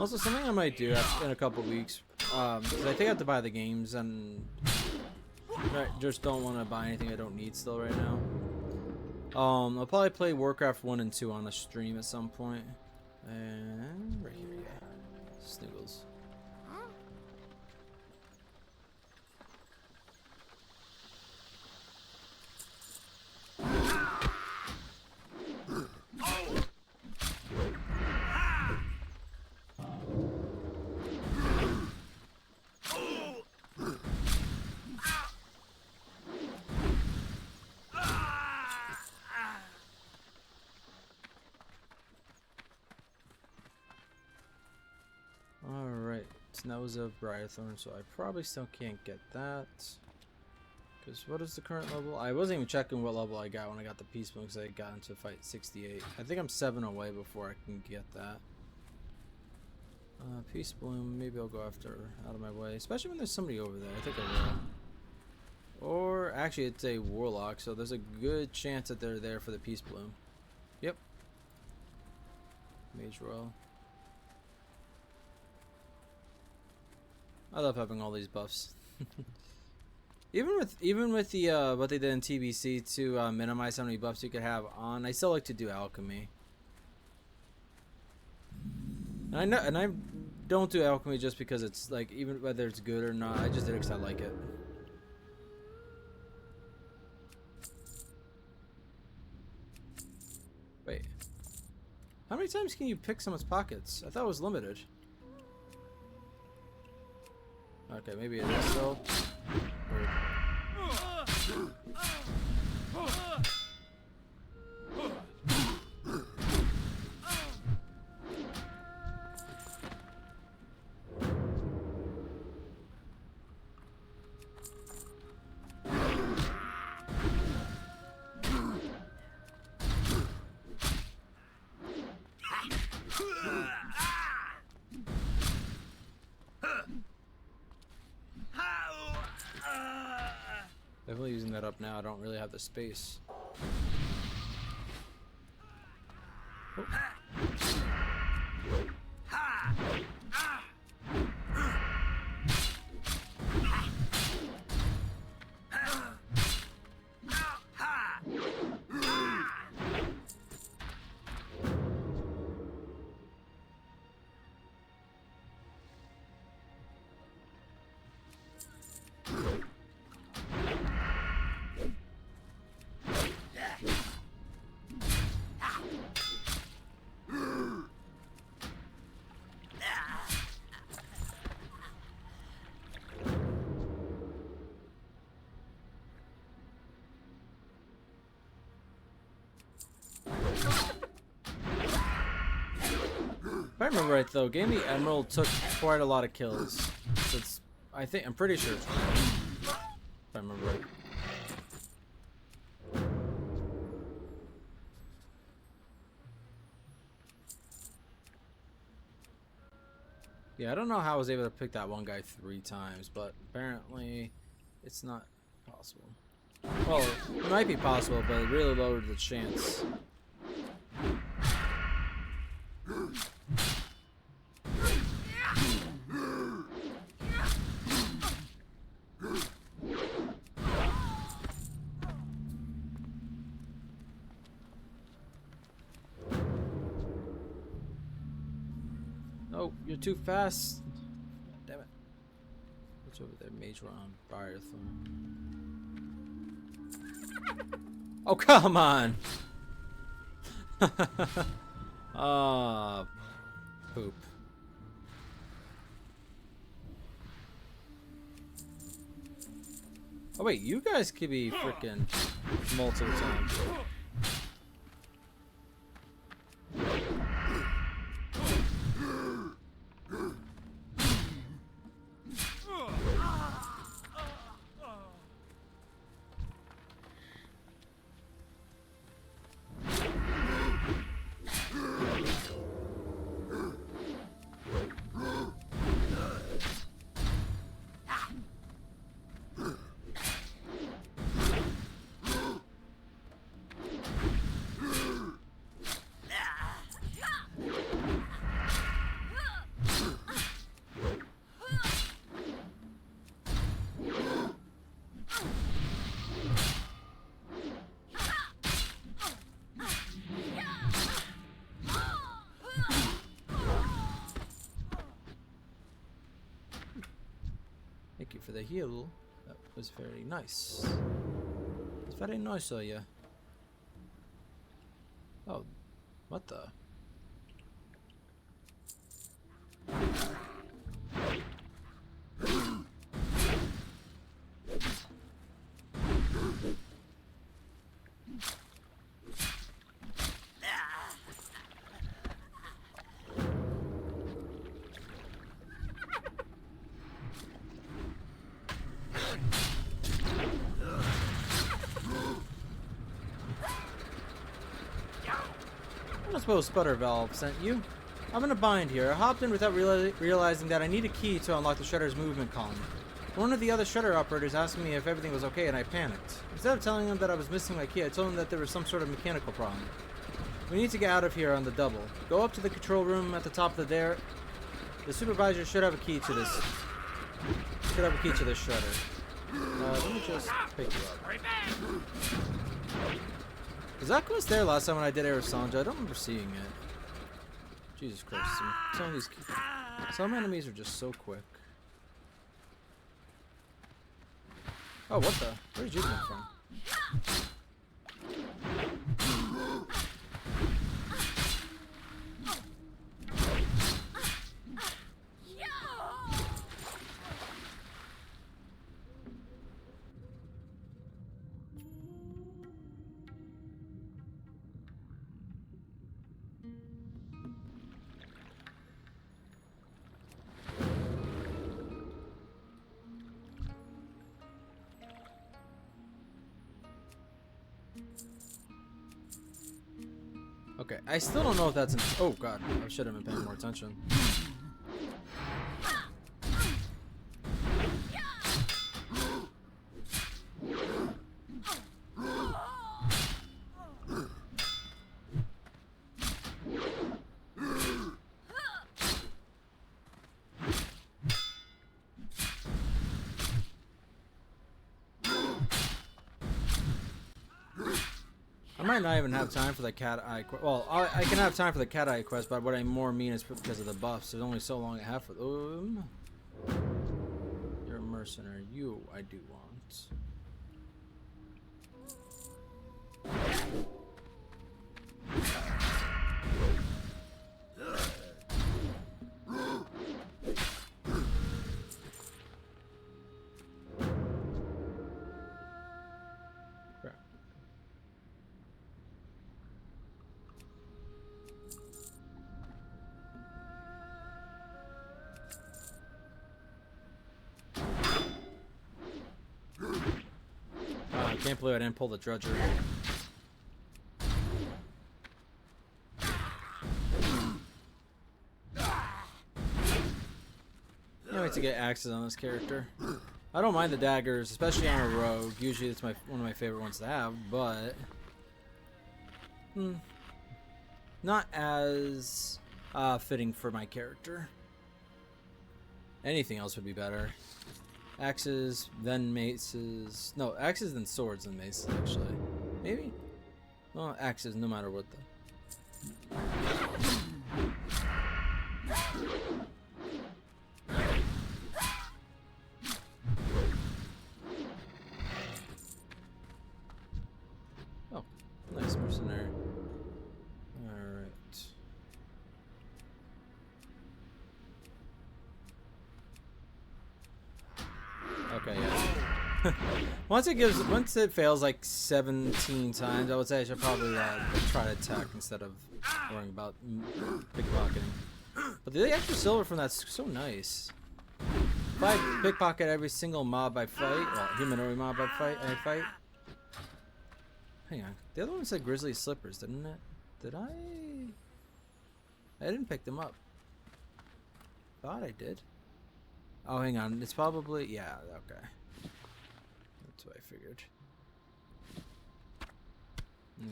Also, something I might do in a couple weeks, because I think I have to buy the games, and I just don't want to buy anything I don't need still right now. I'll probably play Warcraft 1 and 2 on the stream at some point. And right here, yeah. Sniggles. That was a Briarthorn, so I probably still can't get that. Because what is the current level? I wasn't even checking what level I got when I got the Peace Bloom, because I got into fight 68. I think I'm 7 away before I can get that. Peace Bloom, maybe I'll go after out of my way, especially when there's somebody over there. I think I will. Or actually, it's a Warlock, so there's a good chance that they're there for the Peace Bloom. Yep. Mage Royal. I love having all these buffs. even with the what they did in TBC to minimize how many buffs you could have on, I still like to do alchemy. And I don't do alchemy just because it's like, even whether it's good or not, I just did it because I like it. Wait, how many times can you pick someone's pockets? I thought it was limited. Okay, maybe it is still. Definitely using that up now. I don't really have the space. Oh. If I remember right though, Game the Emerald took quite a lot of kills. So it's, I'm pretty sure it's right. If I remember right. Yeah, I don't know how I was able to pick that one guy 3 times, but apparently it's not possible. Well, it might be possible, but it really lowered the chance. Oh, you're too fast. Damn it. What's over there? Mage Ron, Briarthorn. Oh, come on! Ah, poop. Oh wait, you guys could be freaking multiple times. the hill. That was very nice. It's very nice of you. Oh, what the? I suppose Sputter Valve sent you. I'm in a bind here. I hopped in without realizing that I need a key to unlock the Shredder's movement column. One of the other Shredder operators asked me if everything was okay, and I panicked. Instead of telling him that I was missing my key, I told him that there was some sort of mechanical problem. We need to get out of here on the double. Go up to the control room at the top of the dare. The supervisor should have a key to this. Shredder. Let me just pick you up. Was that quest there last time when I did Arisandra? I don't remember seeing it. Jesus Christ. Some enemies are just so quick. Oh, what the? Where did you come from? Okay, I still don't know if that's an. Oh god, I should have been paying more attention. I might not even have time for the cat eye quest. Well, I can have time for the cat eye quest, but what I more mean is because of the buffs. There's only so long I have for them. You're a mercenary. You, I do want. I can't believe I didn't pull the Drudger. Can't wait to get axes on this character. I don't mind the daggers, especially on a rogue. Usually it's one of my favorite ones to have, but not as fitting for my character. Anything else would be better. Axes, then maces. No, axes, then swords, then maces, actually. Maybe? Well, axes, no matter what, though. Oh, nice mercenary. Alright. Okay, yeah. once it fails like 17 times, I would say I should probably try to attack instead of worrying about pickpocketing. But the extra silver from that's so nice. If I pickpocket every single mob I fight, well, humanoid mob I fight. Hang on, the other one said grizzly slippers, didn't it? Did I? I didn't pick them up. Thought I did. Oh, hang on. It's probably... Yeah, okay. That's what I figured.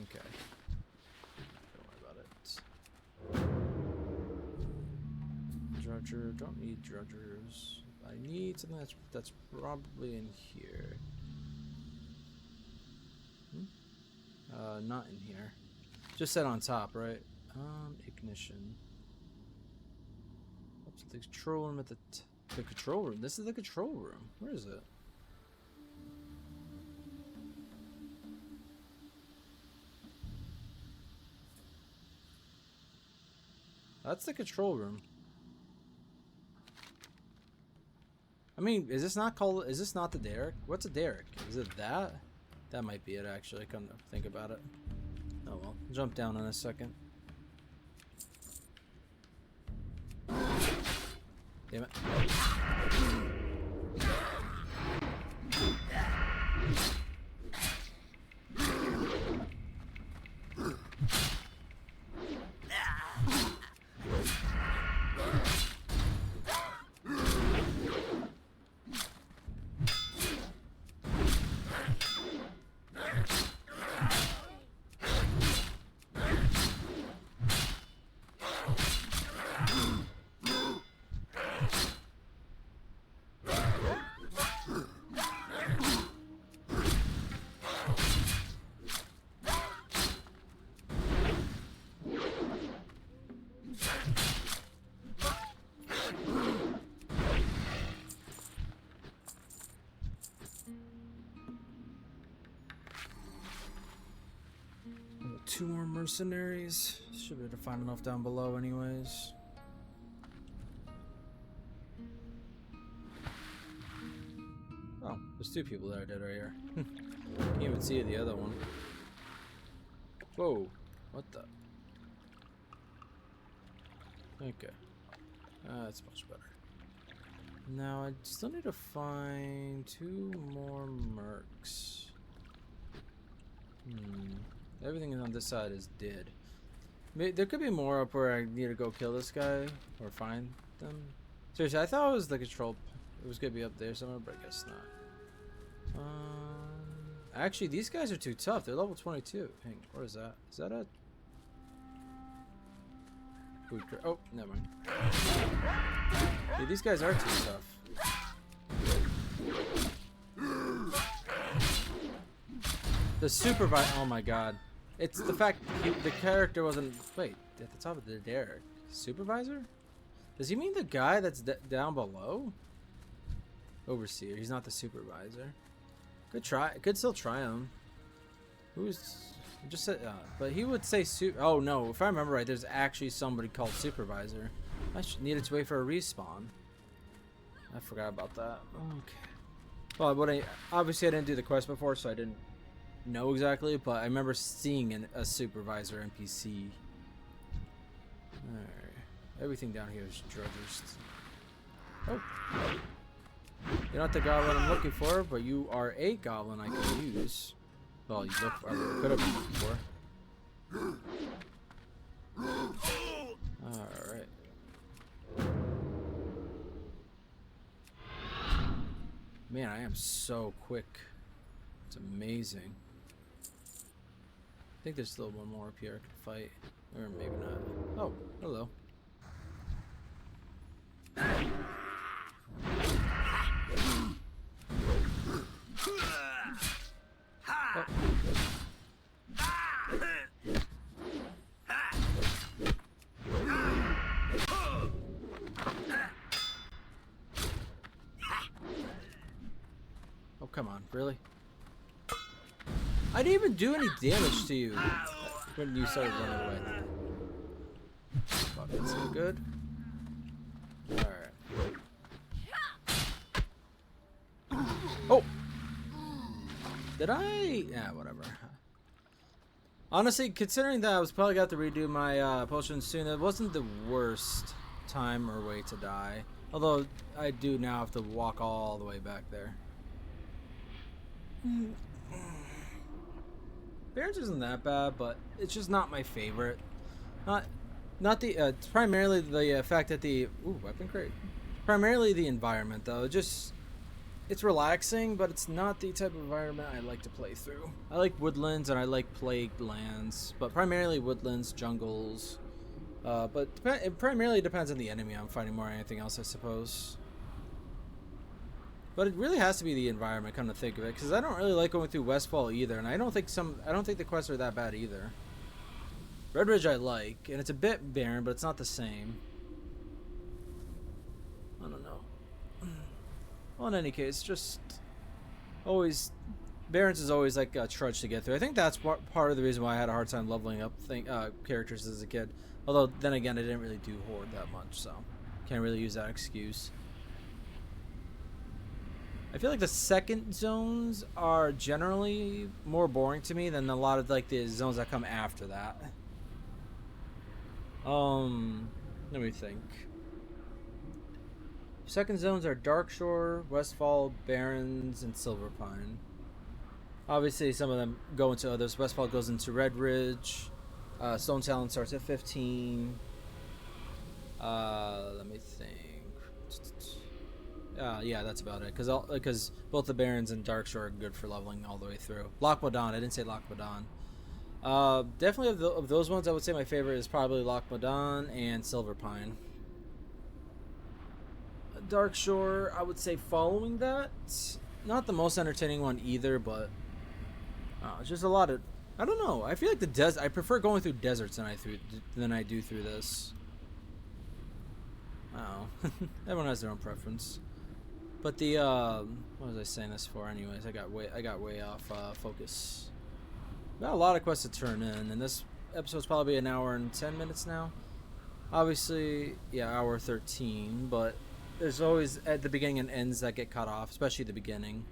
Okay. Don't worry about it. Drudger. Don't need drudgers. I need something that's probably in here. Not in here. Just set on top, right? Ignition. Up to the control room at the The control room. This is the control room. Where is it? That's the control room. I mean, is this not called? Is this not the derrick? What's a derrick? Is it that? That might be it, actually. Come to think about it. Oh well. Jump down in a second. Damn it. Two more mercenaries. Should be able to find enough down below anyways. Oh, there's two people that are dead right here. Can't even see the other one. Whoa. What the? Okay. That's much better. Now I still need to find two more mercs. Everything on this side is dead. There could be more up where I need to go kill this guy or find them. Seriously, I thought it was the control. It was gonna be up there somewhere, but I guess not. Actually, these guys are too tough. They're level 22. Hang, what is that? Is that a? Oh, never mind. Yeah, these guys are too tough. The supervisor. Oh my god. It's the fact the character wasn't. Wait, at the top of the derrick. Supervisor? Does he mean the guy that's down below? Overseer. He's not the supervisor. Could try. Could still try him. Who's just said? But he would say Oh no! If I remember right, there's actually somebody called supervisor. I needed to wait for a respawn. I forgot about that. Okay. Well, obviously I didn't do the quest before, so I didn't know exactly, but I remember seeing a supervisor NPC. Alright. Everything down here is drudgers. Oh. You're not the goblin I'm looking for, but you are a goblin I can use. Well, you look for, I could have been looking for. Alright. Man, I am so quick. It's amazing. I think there's still one more up here I can fight. Or maybe not. Oh, hello. Oh. Oh, come on, really? I didn't even do any damage to you when you started running away. Fuck, that's so good. Alright. Oh! Did I? Yeah, whatever. Honestly, considering that I was probably got to redo my potions soon, it wasn't the worst time or way to die. Although, I do now have to walk all the way back there. Barrens isn't that bad, but it's just not my favorite. Not the it's primarily the fact that the weapon crate. Primarily the environment though. It's relaxing, but it's not the type of environment I like to play through. I like woodlands and I like plagued lands, but primarily woodlands, jungles. But it primarily depends on the enemy I'm fighting more than anything else, I suppose. But it really has to be the environment, come to think of it, because I don't really like going through Westfall either, and I don't think the quests are that bad either. Red Ridge I like, and it's a bit barren, but it's not the same. I don't know. Well, in any case, just always Barrens is always like a trudge to get through. I think that's part of the reason why I had a hard time leveling up characters as a kid. Although then again, I didn't really do Horde that much, so can't really use that excuse. I feel like the second zones are generally more boring to me than a lot of like the zones that come after that. Let me think. Second zones are Darkshore, Westfall, Barrens, and Silverpine. Obviously, some of them go into others. Westfall goes into Red Ridge. Stone Talon starts at 15. Let me think. Yeah, that's about it. Because both the Barrens and Darkshore are good for leveling all the way through. Loch Modan. I didn't say Loch Modan. Definitely of those ones, I would say my favorite is probably Loch Modan and Silverpine. Darkshore, I would say following that. Not the most entertaining one either, but it's just a lot of. I don't know. I feel like I prefer going through deserts than I do through this. Oh, everyone has their own preference. But the what was I saying this for? Anyways, I got way off focus. Got a lot of quests to turn in, and this episode's probably an hour and 10 minutes now. Obviously, yeah, hour 13, but there's always at the beginning and ends that get cut off, especially the beginning.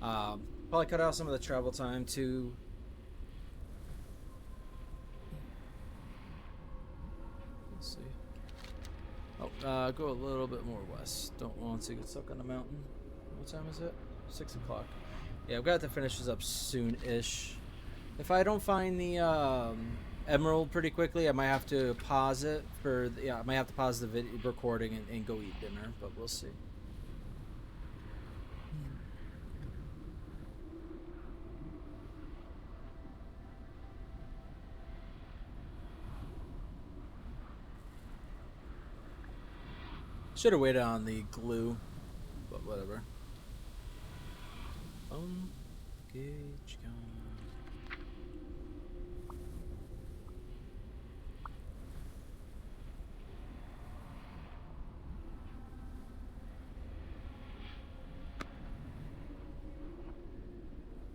Probably cut out some of the travel time too. Let's see. Oh, go a little bit more west. Don't want to get stuck on the mountain. What time is it? 6 o'clock. Yeah, I've got to finish this up soon-ish. If I don't find the emerald pretty quickly, I might have to pause it I might have to pause the video recording and go eat dinner, but we'll see. Should have waited on the glue, but whatever. Gauge gone.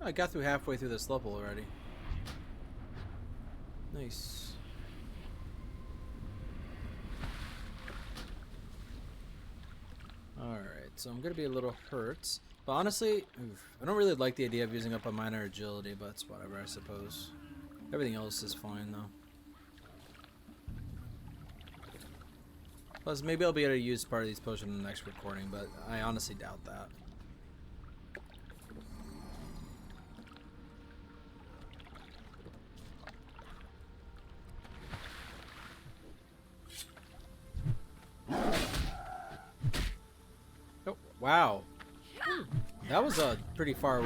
I got through halfway through this level already. Nice. Alright, so I'm gonna be a little hurt. But honestly, I don't really like the idea of using up a minor agility, but it's whatever, I suppose. Everything else is fine, though. Plus, maybe I'll be able to use part of these potions in the next recording, but I honestly doubt that. Oh, wow. That was a pretty far.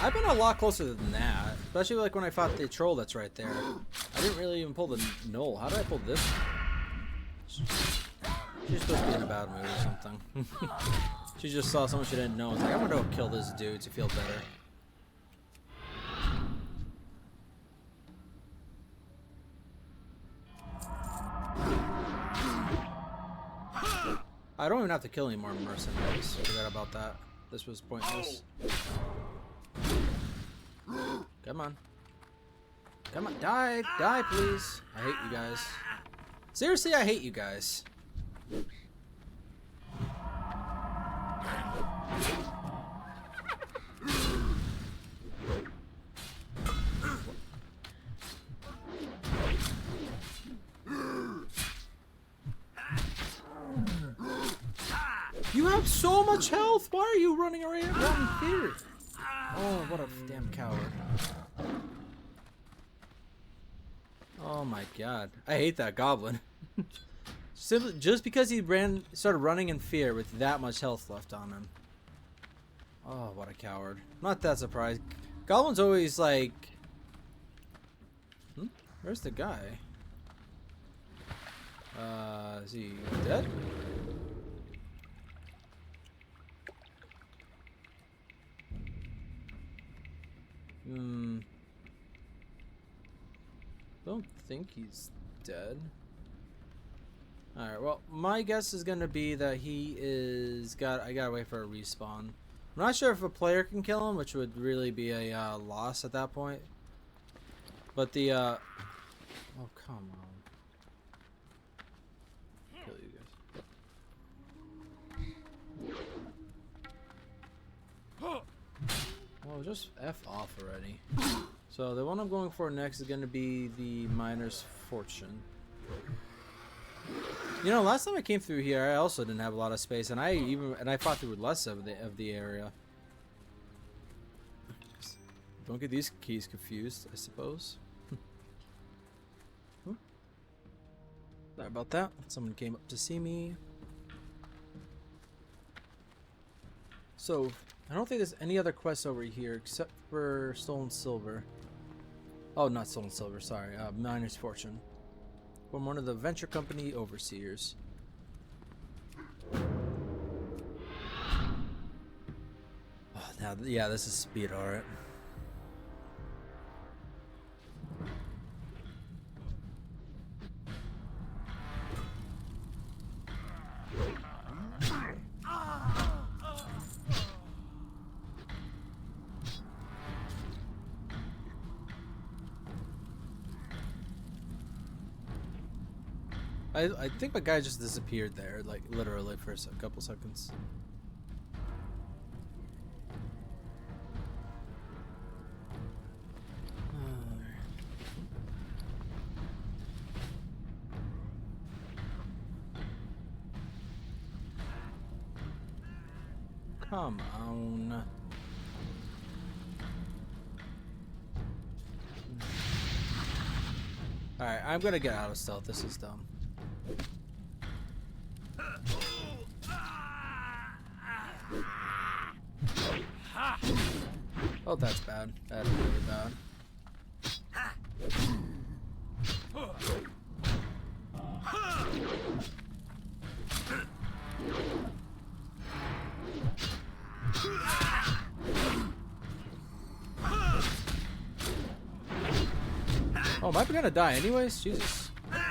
I've been a lot closer than that, especially like when I fought the troll that's right there. I didn't really even pull the knoll. How did I pull this? She's supposed to be in a bad mood or something. She just saw someone she didn't know. It's like, I'm gonna go kill this dude to feel better. I don't even have to kill any more mercenaries. Forgot about that. This was pointless. Come on. Come on. Die. Die, please. I hate you guys. Seriously, I hate you guys. You have so much health. Why are you running around here? Oh, what a damn coward. Oh my god. I hate that goblin. Simply just because he started running in fear with that much health left on him. Oh, what a coward. I'm not that surprised. Goblins always like... Where's the guy? Is he dead? Don't think he's dead. Alright, well, my guess is gonna be that he is I gotta wait for a respawn. I'm not sure if a player can kill him, which would really be a loss at that point. But the oh, come on. Kill you guys. Well, just F off already. So the one I'm going for next is gonna be the Miner's Fortune. You know, last time I came through here, I also didn't have a lot of space, and I fought through less of the area. Don't get these keys confused, I suppose. Sorry about that. Someone came up to see me. So, I don't think there's any other quests over here except for Stolen Silver. Oh, not Stolen Silver, sorry. Miner's Fortune. From one of the venture company overseers. Oh, now, yeah, this is speed, alright. I think my guy just disappeared there, like literally for a couple seconds. Come on. Alright, I'm gonna get out of stealth. This is dumb. Oh, that's bad. That's really bad. Oh, am I gonna die anyways? Jesus. Come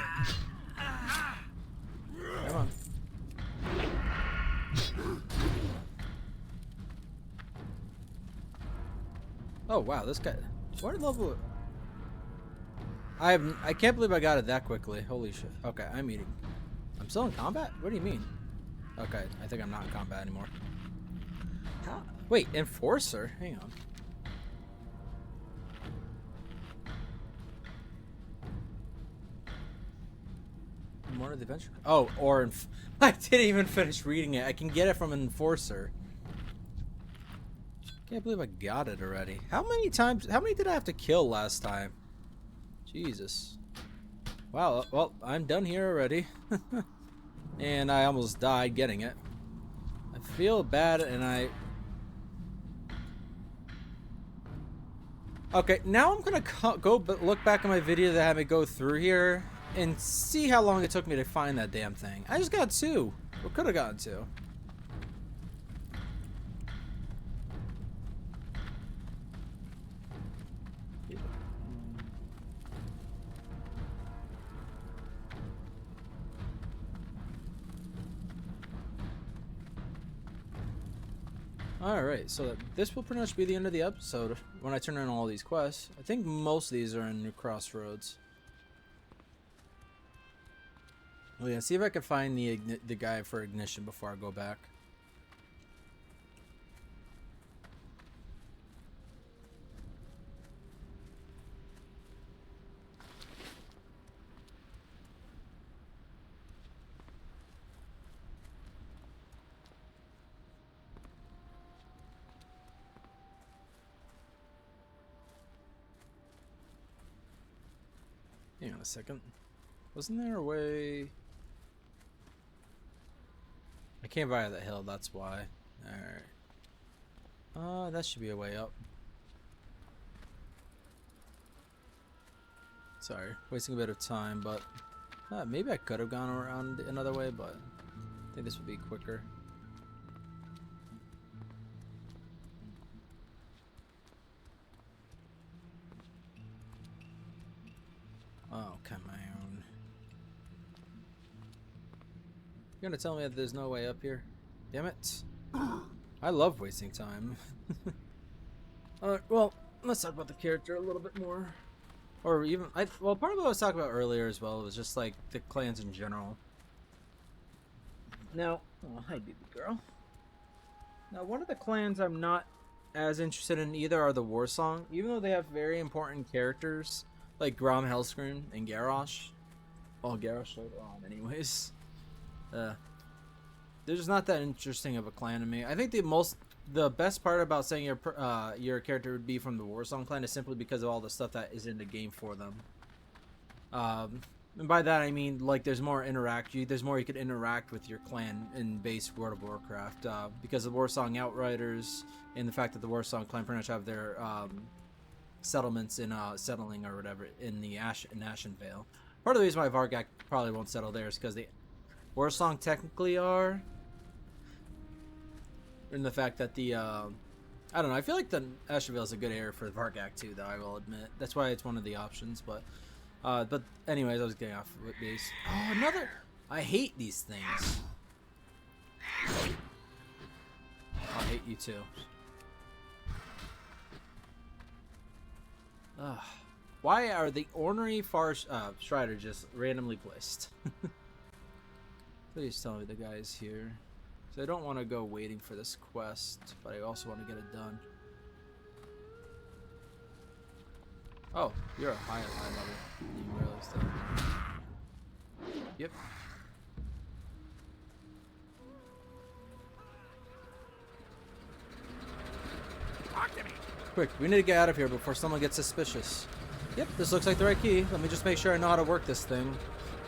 on. Oh wow, this guy. What level? I can't believe I got it that quickly. Holy shit. Okay, I'm eating. I'm still in combat? What do you mean? Okay, I think I'm not in combat anymore. How? Wait, Enforcer? Hang on. More of the adventure. Oh, or I didn't even finish reading it. I can get it from an Enforcer. Can't believe I got it already. How many did I have to kill last time? Jesus. Wow, well, I'm done here already. And I almost died getting it. I feel bad and Okay, now I'm gonna look back at my video that had me go through here and see how long it took me to find that damn thing. I just got 2. Or could have gotten 2. Alright, so this will pretty much be the end of the episode when I turn in all these quests. I think most of these are in New Crossroads. Well, yeah, see if I can find the guy for ignition before I go back. Hang on a second. Wasn't there a way? I came via the hill, that's why. Alright. That should be a way up. Sorry, wasting a bit of time, but maybe I could have gone around another way, but I think this would be quicker. Oh, come on. You're gonna tell me that there's no way up here? Damn it. I love wasting time. Alright, well, let's talk about the character a little bit more. Or even, well, part of what I was talking about earlier as well was just like the clans in general. Now, oh, hi, baby girl. Now, one of the clans I'm not as interested in either are the Warsong, even though they have very important characters like Grom Hellscream and Garrosh. Well, Garrosh later on, anyways. They're just not that interesting of a clan to me. I think the best part about saying your character would be from the Warsong clan is simply because of all the stuff that is in the game for them. And by that I mean like there's more you could interact with your clan in base World of Warcraft because of Warsong Outriders and the fact that the Warsong clan pretty much have their settlements in settling or whatever in the Ashenvale. Part of the reason why Varghak probably won't settle there is because the Warsong technically are, in the fact that the I don't know, I feel like the Ashenvale is a good area for Varghak too, though, I will admit. That's why it's one of the options, but anyways, I was getting off with base. Oh, another! I hate these things. I hate you too. Ugh. Why are the ornery Strider just randomly placed? Please tell me the guy is here. So I don't want to go waiting for this quest, but I also want to get it done. Oh, you're a high level. You realize that. Yep. Talk to me. Quick, we need to get out of here before someone gets suspicious. Yep, this looks like the right key. Let me just make sure I know how to work this thing.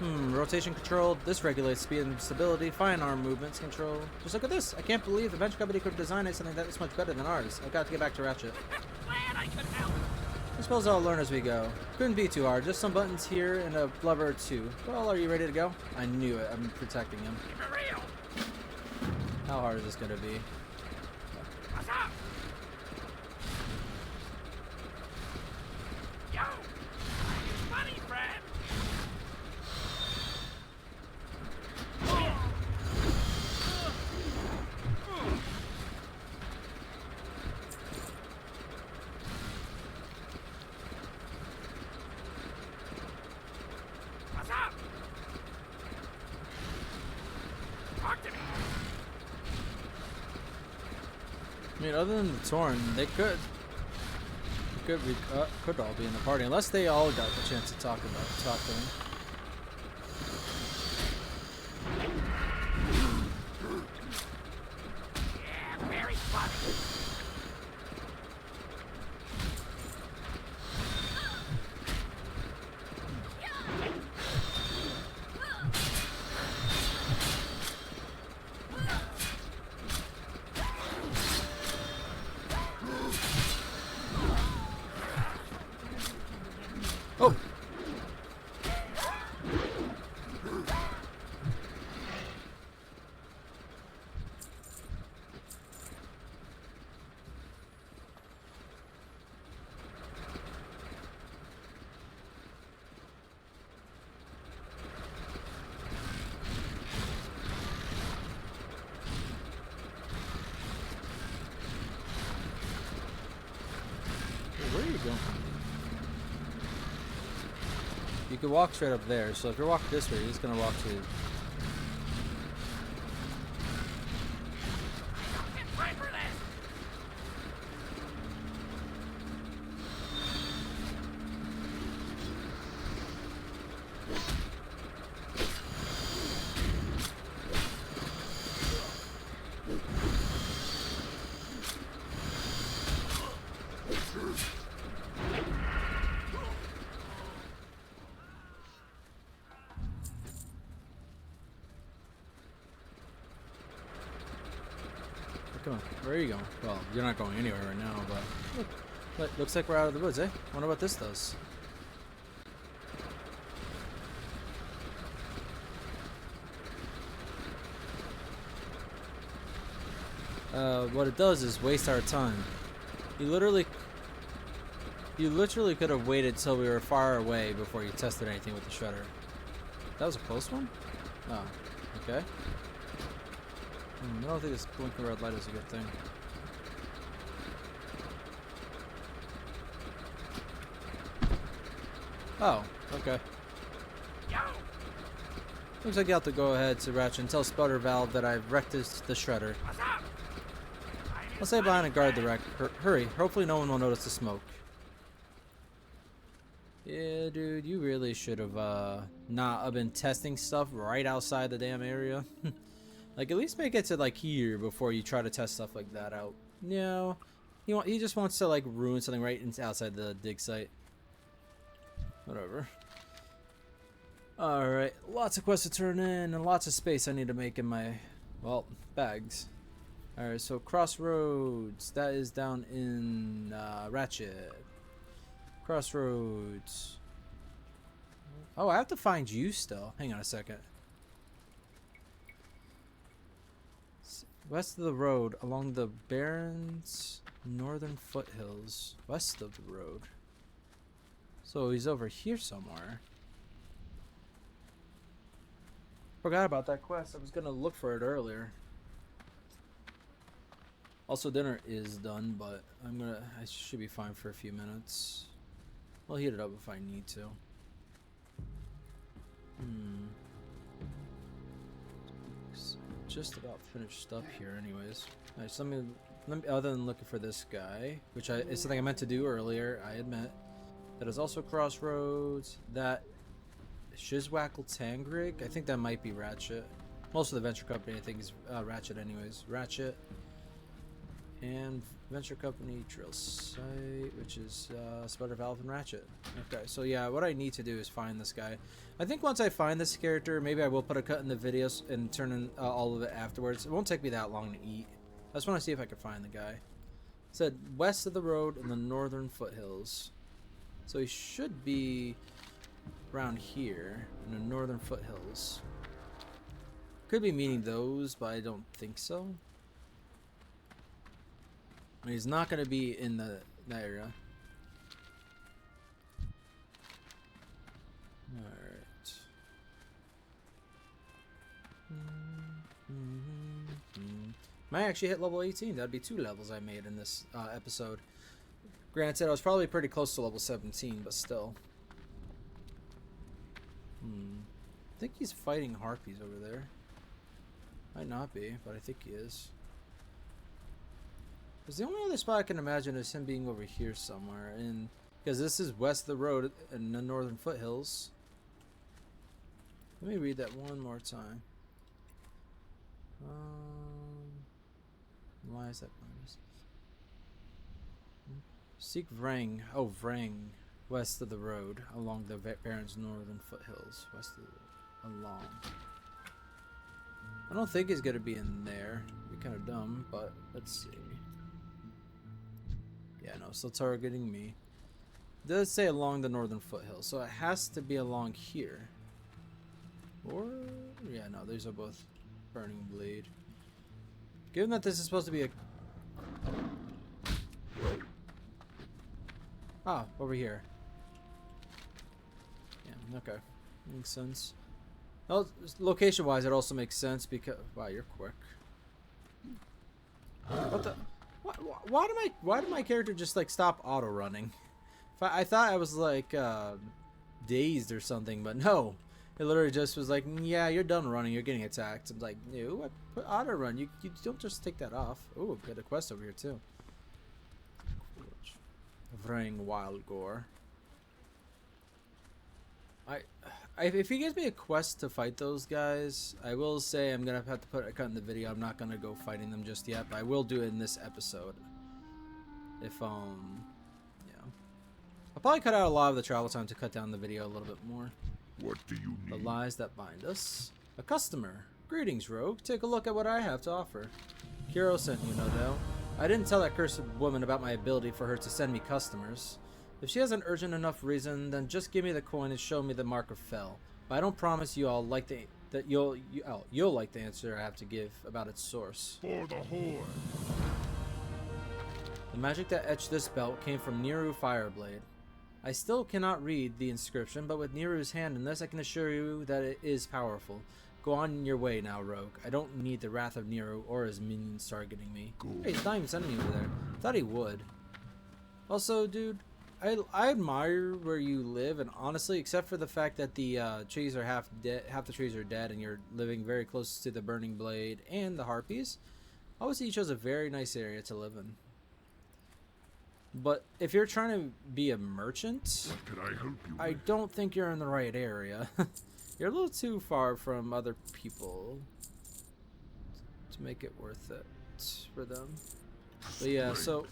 Rotation control. This regulates speed and stability. Fine arm movements control. Just look at this. I can't believe the bench company could have designed something that is much better than ours. I've got to get back to Ratchet. Glad I could help. I suppose I'll learn as we go. Couldn't be too hard. Just some buttons here and a lever or two. Well, are you ready to go? I knew it. I'm protecting him. Keep it real. How hard is this going to be? What's up? Yo. Funny, friend. What's up? Talk to me. I mean, other than the Torn, they could all be in the party, unless they all got the chance to talk to them. Yeah, very funny. Oh! Where are you going? You could walk straight up there, so if you're walking this way, you're just gonna walk to... Get right for this. Come on, where are you going? Well, you're not going anywhere right now, but... Look, looks like we're out of the woods, eh? Wonder what this does. What it does is waste our time. You literally could have waited till we were far away before you tested anything with the shredder. That was a close one? Oh. Okay. I don't think this blinking red light is a good thing. Oh, okay. Yo! Looks like you have to go ahead to Ratchet and tell Sputter Valve that I've wrecked the shredder. What's up? I'll stay behind and guard the wreck. Hurry, hopefully no one will notice the smoke. Yeah, dude, you really should have not have been testing stuff right outside the damn area. Like, at least make it to like here before you try to test stuff like that out. No, he just wants to like ruin something right outside the dig site. Whatever. Alright, lots of quests to turn in and lots of space I need to make in my, well, bags. Alright, so Crossroads, that is down in Ratchet. Crossroads. Oh, I have to find you still. Hang on a second. West of the road, along the Barrens northern foothills. West of the road. So he's over here somewhere. Forgot about that quest. I was gonna look for it earlier. Also, dinner is done, but I should be fine for a few minutes. I'll heat it up if I need to. Just about finished up here, anyways. Alright, so let me. Other than looking for this guy, which is something I meant to do earlier, I admit. That is also Crossroads. That Shizwackle Tangrig. I think that might be Ratchet. Most of the Venture Company, I think, is Ratchet, anyways. Ratchet and Venture Company Drill Site, which is Sputter Valve and Ratchet. Okay, so yeah, what I need to do is find this guy. I think once I find this character, maybe I will put a cut in the videos and turn in all of it afterwards. It won't take me that long to eat. I just want to see if I can find the guy. It said west of the road in the northern foothills. So he should be around here in the northern foothills. Could be meaning those, but I don't think so. He's not going to be in that area. Alright. Might actually hit level 18. That'd be 2 levels I made in this episode. Granted, I was probably pretty close to level 17, but still. I think he's fighting harpies over there. Might not be, but I think he is. Because the only other spot I can imagine is him being over here somewhere. And because this is west of the road in the northern foothills. Let me read that one more time. Why is that? Seek Vrang. Oh, Vrang. West of the road, along the Barrens northern foothills. West of the, along. I don't think he's gonna be in there. It'd be kind of dumb, but let's see. Yeah, no, still targeting me. It does say along the northern foothills, so it has to be along here. Or, yeah, no, these are both Burning Blade. Given that this is supposed to be a... Ah, over here. Yeah, okay. Makes sense. Well, location-wise, it also makes sense because... Wow, you're quick. What the... Why did my character just, like, stop auto-running? I thought I was, like, dazed or something, but no. It literally just was like, yeah, you're done running. You're getting attacked. I'm like, no, I put auto-run. You don't just take that off. Ooh, got a quest over here, too. Vrang Wild Gore. If he gives me a quest to fight those guys, I will say I'm gonna have to put a cut in the video. I'm not gonna go fighting them just yet, but I will do it in this episode. If yeah, I'll probably cut out a lot of the travel time to cut down the video a little bit more. What do you need? The lies that bind us. A customer. Greetings, Rogue. Take a look at what I have to offer. Kiro sent you, no doubt. I didn't tell that cursed woman about my ability for her to send me customers. If she has an urgent enough reason, then just give me the coin and show me the mark of Fel. But I don't promise you I'll like you'll like the answer I have to give about its source. For the Horde. The magic that etched this belt came from Niru Fireblade. I still cannot read the inscription, but with Niru's hand in this, I can assure you that it is powerful. Go on your way now, Rogue. I don't need the wrath of Nero or his minions targeting me. Go. Hey, he's not even sending me over there. Thought he would. Also, dude, I admire where you live, and honestly, except for the fact that the trees are half the trees are dead, and you're living very close to the Burning Blade and the Harpies, obviously you chose a very nice area to live in. But if you're trying to be a merchant, What can I help you I with? don't think you're in the right area. You're a little too far from other people to make it worth it for them. But yeah, so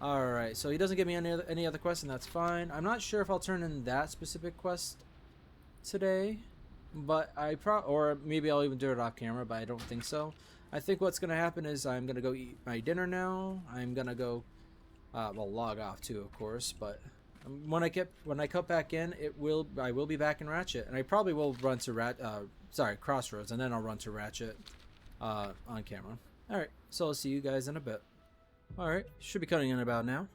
alright, so he doesn't give me any other quests, and that's fine. I'm not sure if I'll turn in that specific quest today, but or maybe I'll even do it off camera, but I don't think so. I think what's gonna happen is I'm gonna go eat my dinner now. I'm gonna go well, log off too, of course, but when I cut back in, I will be back in Ratchet, and I probably will run to Crossroads, and then I'll run to Ratchet on camera. All right, so I'll see you guys in a bit. All right, should be cutting in about now.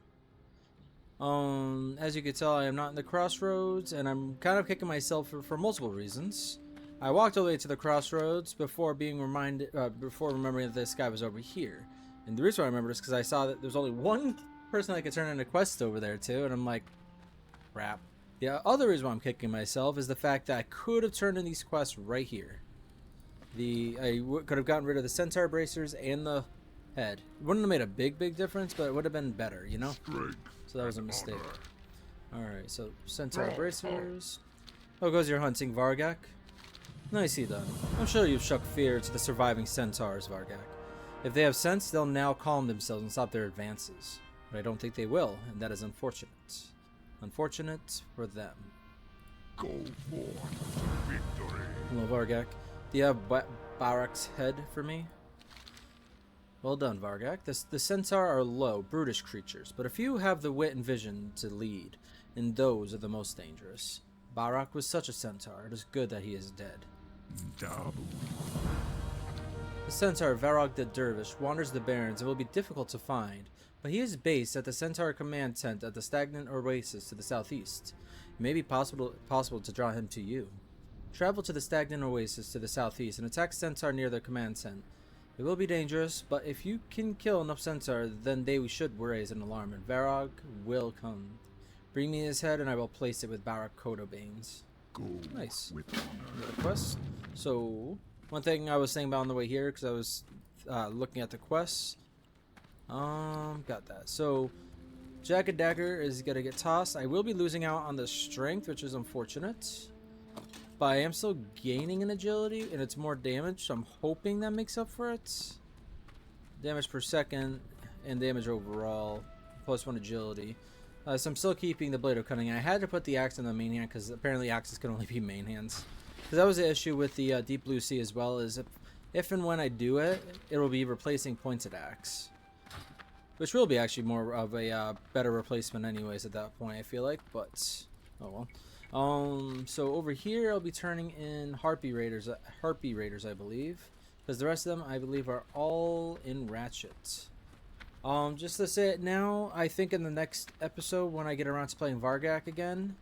As you can tell, I am not in the Crossroads, and I'm kind of kicking myself for multiple reasons. I walked all the way to the Crossroads before being before remembering that this guy was over here, and the reason I remember is because I saw that there's only one person I could turn in a quest over there to, and I'm like, crap. The other reason why I'm kicking myself is the fact that I could have turned in these quests right here. Could have gotten rid of the centaur bracers and the head. It wouldn't have made a big difference, but it would have been better, you know? Strength So that was a and mistake. honor. Alright, so centaur bracers. Oh, goes your hunting, Varghak. Nicely done. I'm sure you've shook fear to the surviving centaurs, Varghak. If they have sense, they'll now calm themselves and stop their advances. But I don't think they will, and that is unfortunate. Unfortunate for them. Go forth to victory. Hello, Varghak. Do you have Barrak's head for me? Well done, Varghak. The centaur are low, brutish creatures, but a few have the wit and vision to lead, and those are the most dangerous. Varghak was such a centaur. It is good that he is dead. Dabu. The centaur Varghak the Dervish wanders the Barrens and will be difficult to find, but he is based at the Centaur Command Tent at the stagnant oasis to the southeast. It may be possible to draw him to you. Travel to the stagnant oasis to the southeast and attack Centaur near their command tent. It will be dangerous, but if you can kill enough Centaur, then they should raise an alarm, and Varghak will come. Bring me his head, and I will place it with Barrak Kodobanes. Go Nice. with honor. Another quest. So, one thing I was saying about on the way here, because I was looking at the quests. Got that. So, Jagged Dagger is gonna get tossed. I will be losing out on the strength, which is unfortunate. But I am still gaining in agility, and it's more damage, so I'm hoping that makes up for it. Damage per second, and damage overall, +1 agility. So I'm still keeping the Blade of Cunning. I had to put the axe in the main hand, because apparently axes can only be main hands. Because that was the issue with the Deep Blue Sea as well, is if and when I do it, it will be replacing pointed axe. Which will be actually more of a better replacement anyways at that point, I feel like, but oh well. So over here I'll be turning in Harpy Raiders, I believe, because the rest of them I believe are all in Ratchet. Just to say it now, I think in the next episode when I get around to playing Varghak again,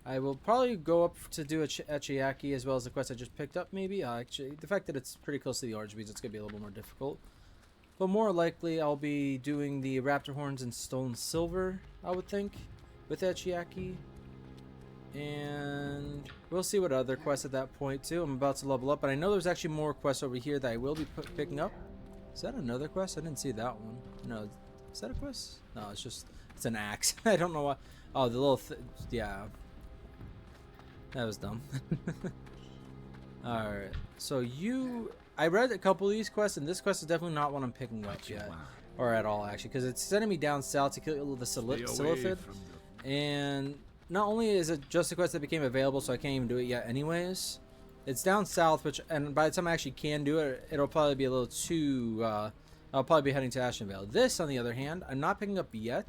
I will probably go up to do a Echiaki as well as the quest I just picked up maybe. Actually, the fact that it's pretty close to the Orange Beads, it's going to be a little more difficult. But more likely, I'll be doing the Raptor Horns and Stone Silver, I would think, with Echiaki. And we'll see what other quests at that point, too. I'm about to level up, but I know there's actually more quests over here that I will be picking up. Is that another quest? I didn't see that one. No, is that a quest? No, it's an axe. I don't know why. Oh, the little, yeah. That was dumb. Alright, so I read a couple of these quests, and this quest is definitely not one I'm picking up yet. Or at all, actually, because it's sending me down south to kill the Silithid. And not only is it just a quest that became available, so I can't even do it yet anyways. It's down south, and by the time I actually can do it, it'll probably be a little too, I'll probably be heading to Ashenvale. This, on the other hand, I'm not picking up yet,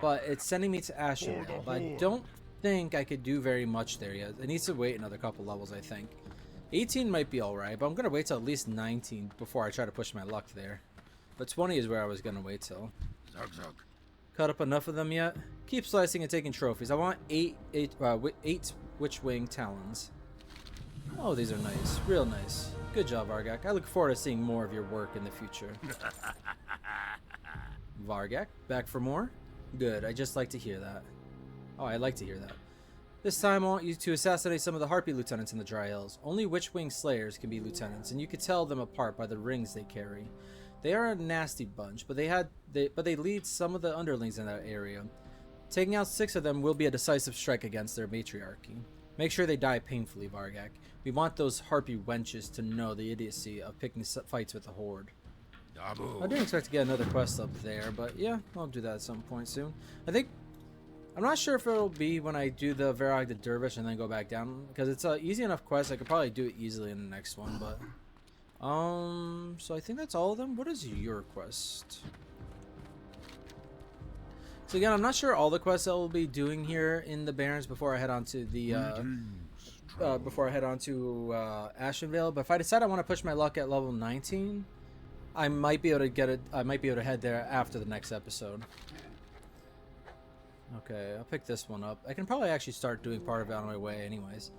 but it's sending me to Ashenvale. But I don't think I could do very much there yet. It needs to wait another couple levels, I think. 18 might be alright, but I'm going to wait till at least 19 before I try to push my luck there. But 20 is where I was going to wait till. Cut up enough of them yet? Keep slicing and taking trophies. I want 8 Witchwing Talons. Oh, these are nice. Real nice. Good job, Varghak. I look forward to seeing more of your work in the future. Varghak, back for more? Good, I just like to hear that. Oh, I like to hear that. This time I want you to assassinate some of the Harpy lieutenants in the Dry Hills. Only Witchwing Slayers can be lieutenants, and you could tell them apart by the rings they carry. They are a nasty bunch, but they lead some of the underlings in that area. Taking out 6 of them will be a decisive strike against their matriarchy. Make sure they die painfully, Varghak. We want those Harpy wenches to know the idiocy of picking fights with the Horde. I didn't expect to get another quest up there, but yeah, I'll do that at some point soon. I'm not sure if it'll be when I do the Varghak the Dervish and then go back down, because it's an easy enough quest. I could probably do it easily in the next one, but so I think that's all of them. What is your quest? So again, I'm not sure all the quests I'll be doing here in the Barrens before I head on to the Ashenvale. But if I decide I want to push my luck at level 19, I might be able to get it. I might be able to head there after the next episode. Okay, I'll pick this one up. I can probably actually start doing part of it on my way anyways.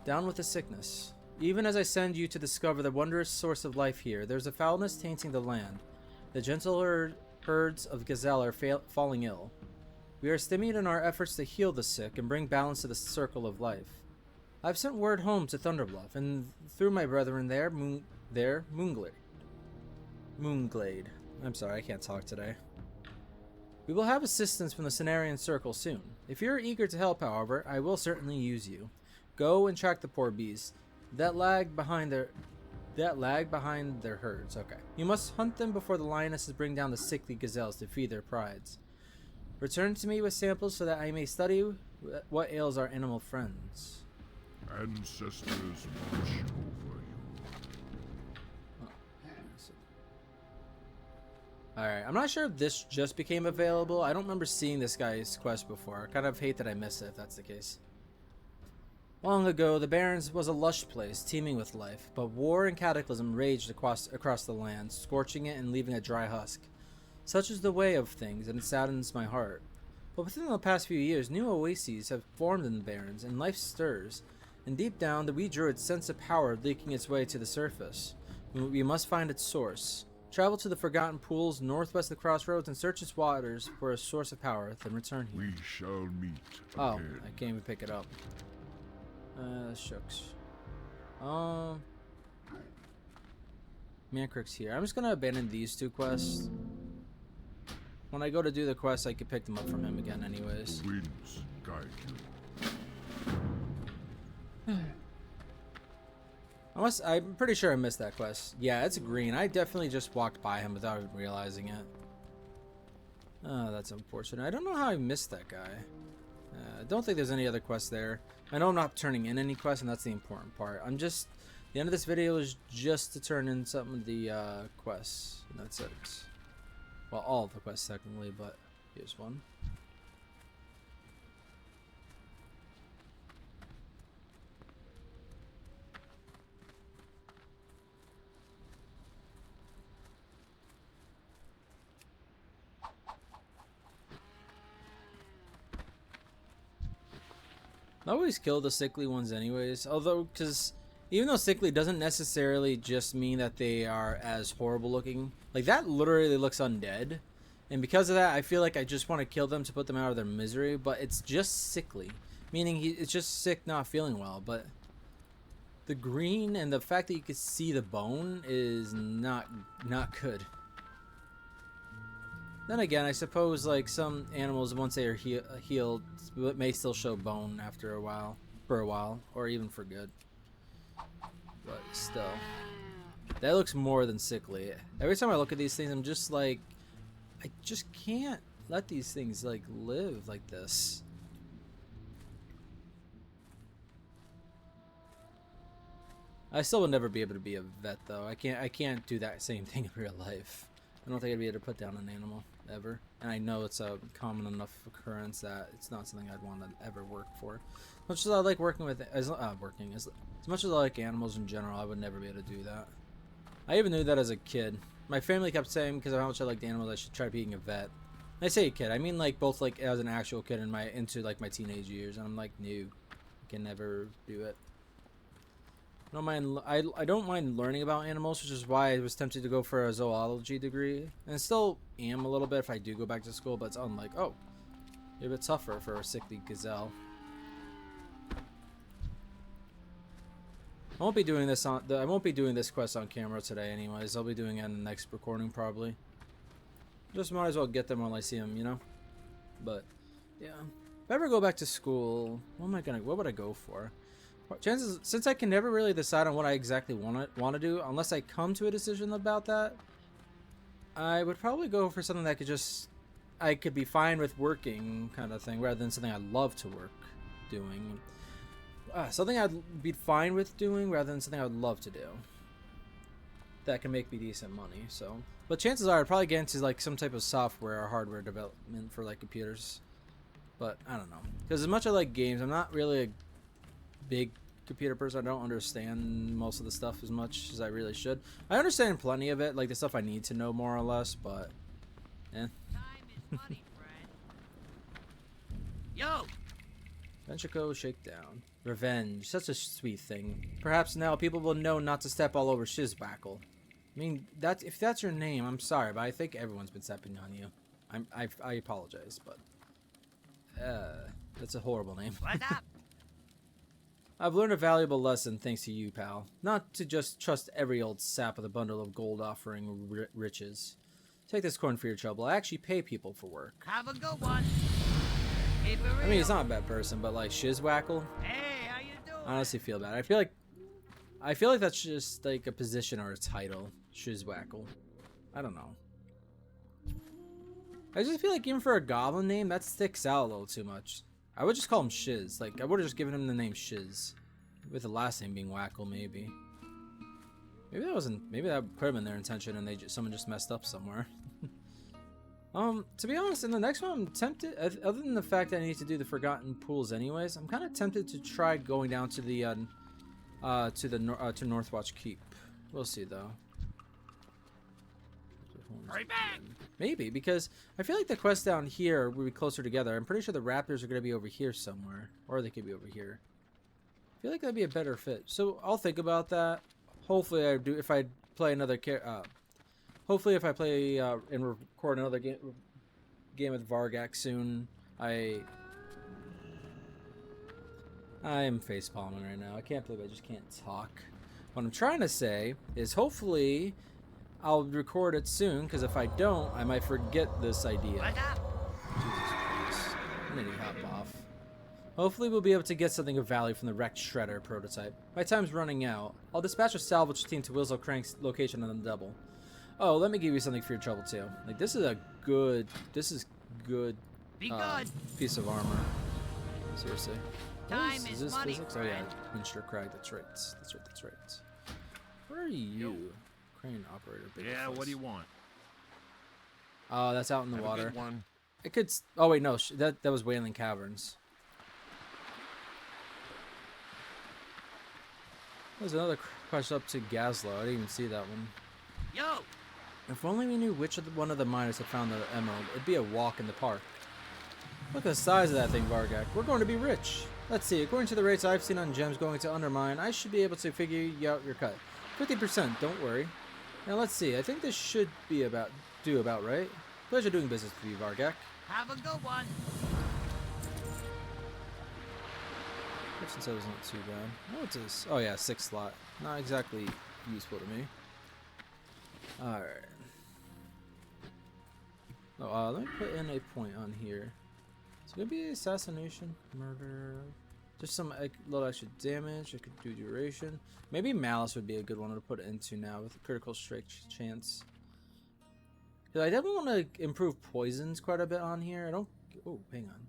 Down with the sickness. Even as I send you to discover the wondrous source of life here, there's a foulness tainting the land. The gentler herds of gazelle are falling ill. We are stimulating our efforts to heal the sick and bring balance to the circle of life. I've sent word home to Thunderbluff, and through my brethren there, Moonglade. I'm sorry, I can't talk today. We will have assistance from the Cenarian Circle soon. If you're eager to help, however, I will certainly use you. Go and track the poor beasts that lag behind their herds. Okay. You must hunt them before the lionesses bring down the sickly gazelles to feed their prides. Return to me with samples so that I may study what ails our animal friends. Ancestors watch over you. Alright, I'm not sure if this just became available. I don't remember seeing this guy's quest before. I kind of hate that I missed it if that's the case. Long ago, the Barrens was a lush place, teeming with life, but war and cataclysm raged across the land, scorching it and leaving a dry husk. Such is the way of things, and it saddens my heart. But within the past few years, new oases have formed in the Barrens, and life stirs. And deep down, the wee druids sense a power leaking its way to the surface. We must find its source. Travel to the Forgotten Pools northwest of the crossroads and search its waters for a source of power, then return here. We shall meet Oh, again. I can't even pick it up. Shucks. Mancrick's here. I'm just gonna abandon these 2 quests. When I go to do the quest, I can pick them up from him again anyways. The winds guide you. I'm pretty sure I missed that quest. Yeah, it's green. I definitely just walked by him without even realizing it. Oh, that's unfortunate. I don't know how I missed that guy. I don't think there's any other quests there. I know I'm not turning in any quests, and that's the important part. The end of this video is just to turn in some of the quests, and that's it. Well, all of the quests technically, but here's one. I always kill the sickly ones anyways, because even though sickly doesn't necessarily just mean that they are as horrible looking, like that literally looks undead, and because of that I feel like I just want to kill them to put them out of their misery, but it's just sickly, meaning it's just sick, not feeling well. But the green and the fact that you can see the bone is not good. Then again, I suppose like some animals, once they are healed, may still show bone after a while, or even for good. But still, that looks more than sickly. Every time I look at these things, I'm just like, I just can't let these things like live like this. I still would never be able to be a vet though. I can't do that same thing in real life. I don't think I'd be able to put down an animal ever, and I know it's a common enough occurrence that it's not something I'd want to ever work for. As much as I like working with, as much as I like animals in general, I would never be able to do that. I even knew that as a kid. My family kept saying because of how much I liked animals, I should try being a vet. And I say a kid, I mean like both like as an actual kid and into like my teenage years, and I'm like, no, I can never do it. I don't mind learning about animals, which is why I was tempted to go for a zoology degree, and still am a little bit if I do go back to school. But it's unlike, oh, you're a bit tougher for a sickly gazelle. I won't be doing this I won't be doing this quest on camera today, anyways. I'll be doing it in the next recording probably. Just might as well get them while I see them, you know. But yeah, if I ever go back to school, what would I go for? Chances, since I can never really decide on what I exactly want to do unless I come to a decision about that, I would probably go for something that I could be fine with working kind of thing, rather than something I love to work doing. Something I'd be fine with doing rather than something I would love to do that can make me decent money. So, but chances are I'd probably get into like some type of software or hardware development for like computers. But I don't know, because as much as I like games, I'm not really a big computer person. I don't understand most of the stuff as much as I really should. I understand plenty of it, like the stuff I need to know more or less, but Time is money, friend. Yo! Ventrico Shakedown. Revenge. Such a sweet thing. Perhaps now people will know not to step all over Shizwackle. I mean, if that's your name, I'm sorry, but I think everyone's been stepping on you. I apologize, but that's a horrible name. What's up? I've learned a valuable lesson thanks to you, pal. Not to just trust every old sap with a bundle of gold offering riches. Take this coin for your trouble. I actually pay people for work. Have a good one. Keep it real. I mean, he's not a bad person, but like Shizwackle, Hey, how you doing? I honestly feel bad. I feel like that's just like a position or a title. Shizwackle. I don't know. I just feel like even for a goblin name, that sticks out a little too much. I would just call him Shiz. Like, I would have just given him the name Shiz. With the last name being Wackle, maybe. Maybe that could have been their intention and someone just messed up somewhere. To be honest, in the next one, I'm tempted, other than the fact that I need to do the Forgotten Pools anyways, I'm kind of tempted to try going down to the, to Northwatch Keep. We'll see, though. Hurry back! Maybe, because I feel like the quests down here will be closer together. I'm pretty sure the raptors are going to be over here somewhere. Or they could be over here. I feel like that'd be a better fit. So I'll think about that. Hopefully I do, if I play another hopefully if I play and record another game with Varghak soon, I am facepalming right now. I can't believe I just can't talk. What I'm trying to say is hopefully I'll record it soon, because if I don't, I might forget this idea. What's up? Jesus Christ. I need to hop off. Hopefully we'll be able to get something of value from the wrecked shredder prototype. My time's running out. I'll dispatch a salvage team to Wizzle Crank's location on the double. Oh, let me give you something for your trouble too. Like, this is good Be good. piece of armor. Seriously. Time Is is this money, physics? Oh yeah, friend. Minster Crag, that's right. That's right. Where are you? Crane operator. Yeah, what do you want? Oh, that's out in the Have a water. good one. It could. Oh wait, no. That was Wailing Caverns. There's another crush up to Gazlow. I didn't even see that one. Yo! If only we knew which one of the miners had found the emerald, it'd be a walk in the park. Look at the size of that thing, Varghak. We're going to be rich. Let's see. According to the rates I've seen on gems going to Undermine, I should be able to figure out your cut. 50%. Don't worry. Now let's see. I think this should be about right. Pleasure doing business with you, Varghak. Have a good one. Since that was not too bad. What's this? Oh yeah, 6 slot. Not exactly useful to me. Alright. Oh, let me put in a point on here. It's gonna be assassination, murder. Just some little extra damage. I could do duration. Maybe malice would be a good one to put into now with a critical strike chance. Cause I definitely want to improve poisons quite a bit on here. I don't. Oh, hang on.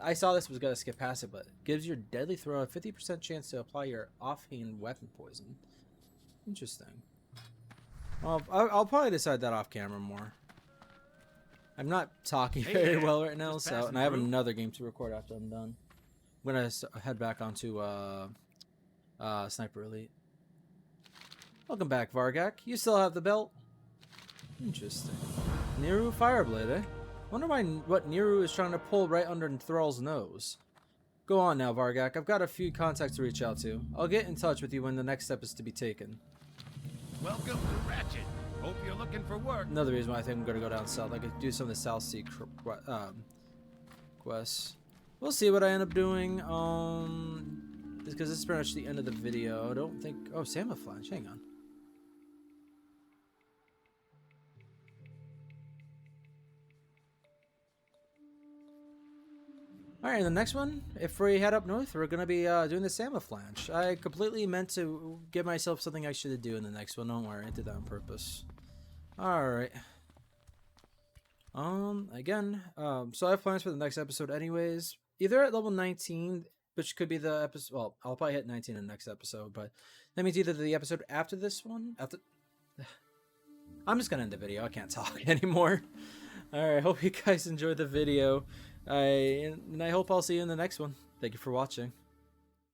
I saw this was gonna skip past it, but gives your deadly throw a 50% chance to apply your offhand weapon poison. Interesting. Well, I'll probably decide that off camera more. I'm not talking very well right now, so and I have another game to record after I'm done. I'm gonna head back onto Sniper Elite. Welcome back, Varghak. You still have the belt? Interesting. Niru Fireblade, eh? Wonder what Niru is trying to pull right under Thrall's nose. Go on now, Varghak. I've got a few contacts to reach out to. I'll get in touch with you when the next step is to be taken. Welcome to Ratchet. Hope you're looking for work. Another reason why I think I'm gonna go down south. I could do some of the South Sea quests. We'll see what I end up doing. Because this is pretty much the end of the video. I don't think. Oh, Salmon Flash. Hang on. Alright, in the next one, if we head up north, we're going to be doing the Salmon Flange. I completely meant to give myself something I should do in the next one. Don't worry, I did that on purpose. Alright. Again, so I have plans for the next episode anyways. Either at level 19, which could be the episode, well, I'll probably hit 19 in the next episode, but that means either the episode after this one, I'm just going to end the video, I can't talk anymore. Alright, hope you guys enjoyed the video. And I hope I'll see you in the next one. Thank you for watching.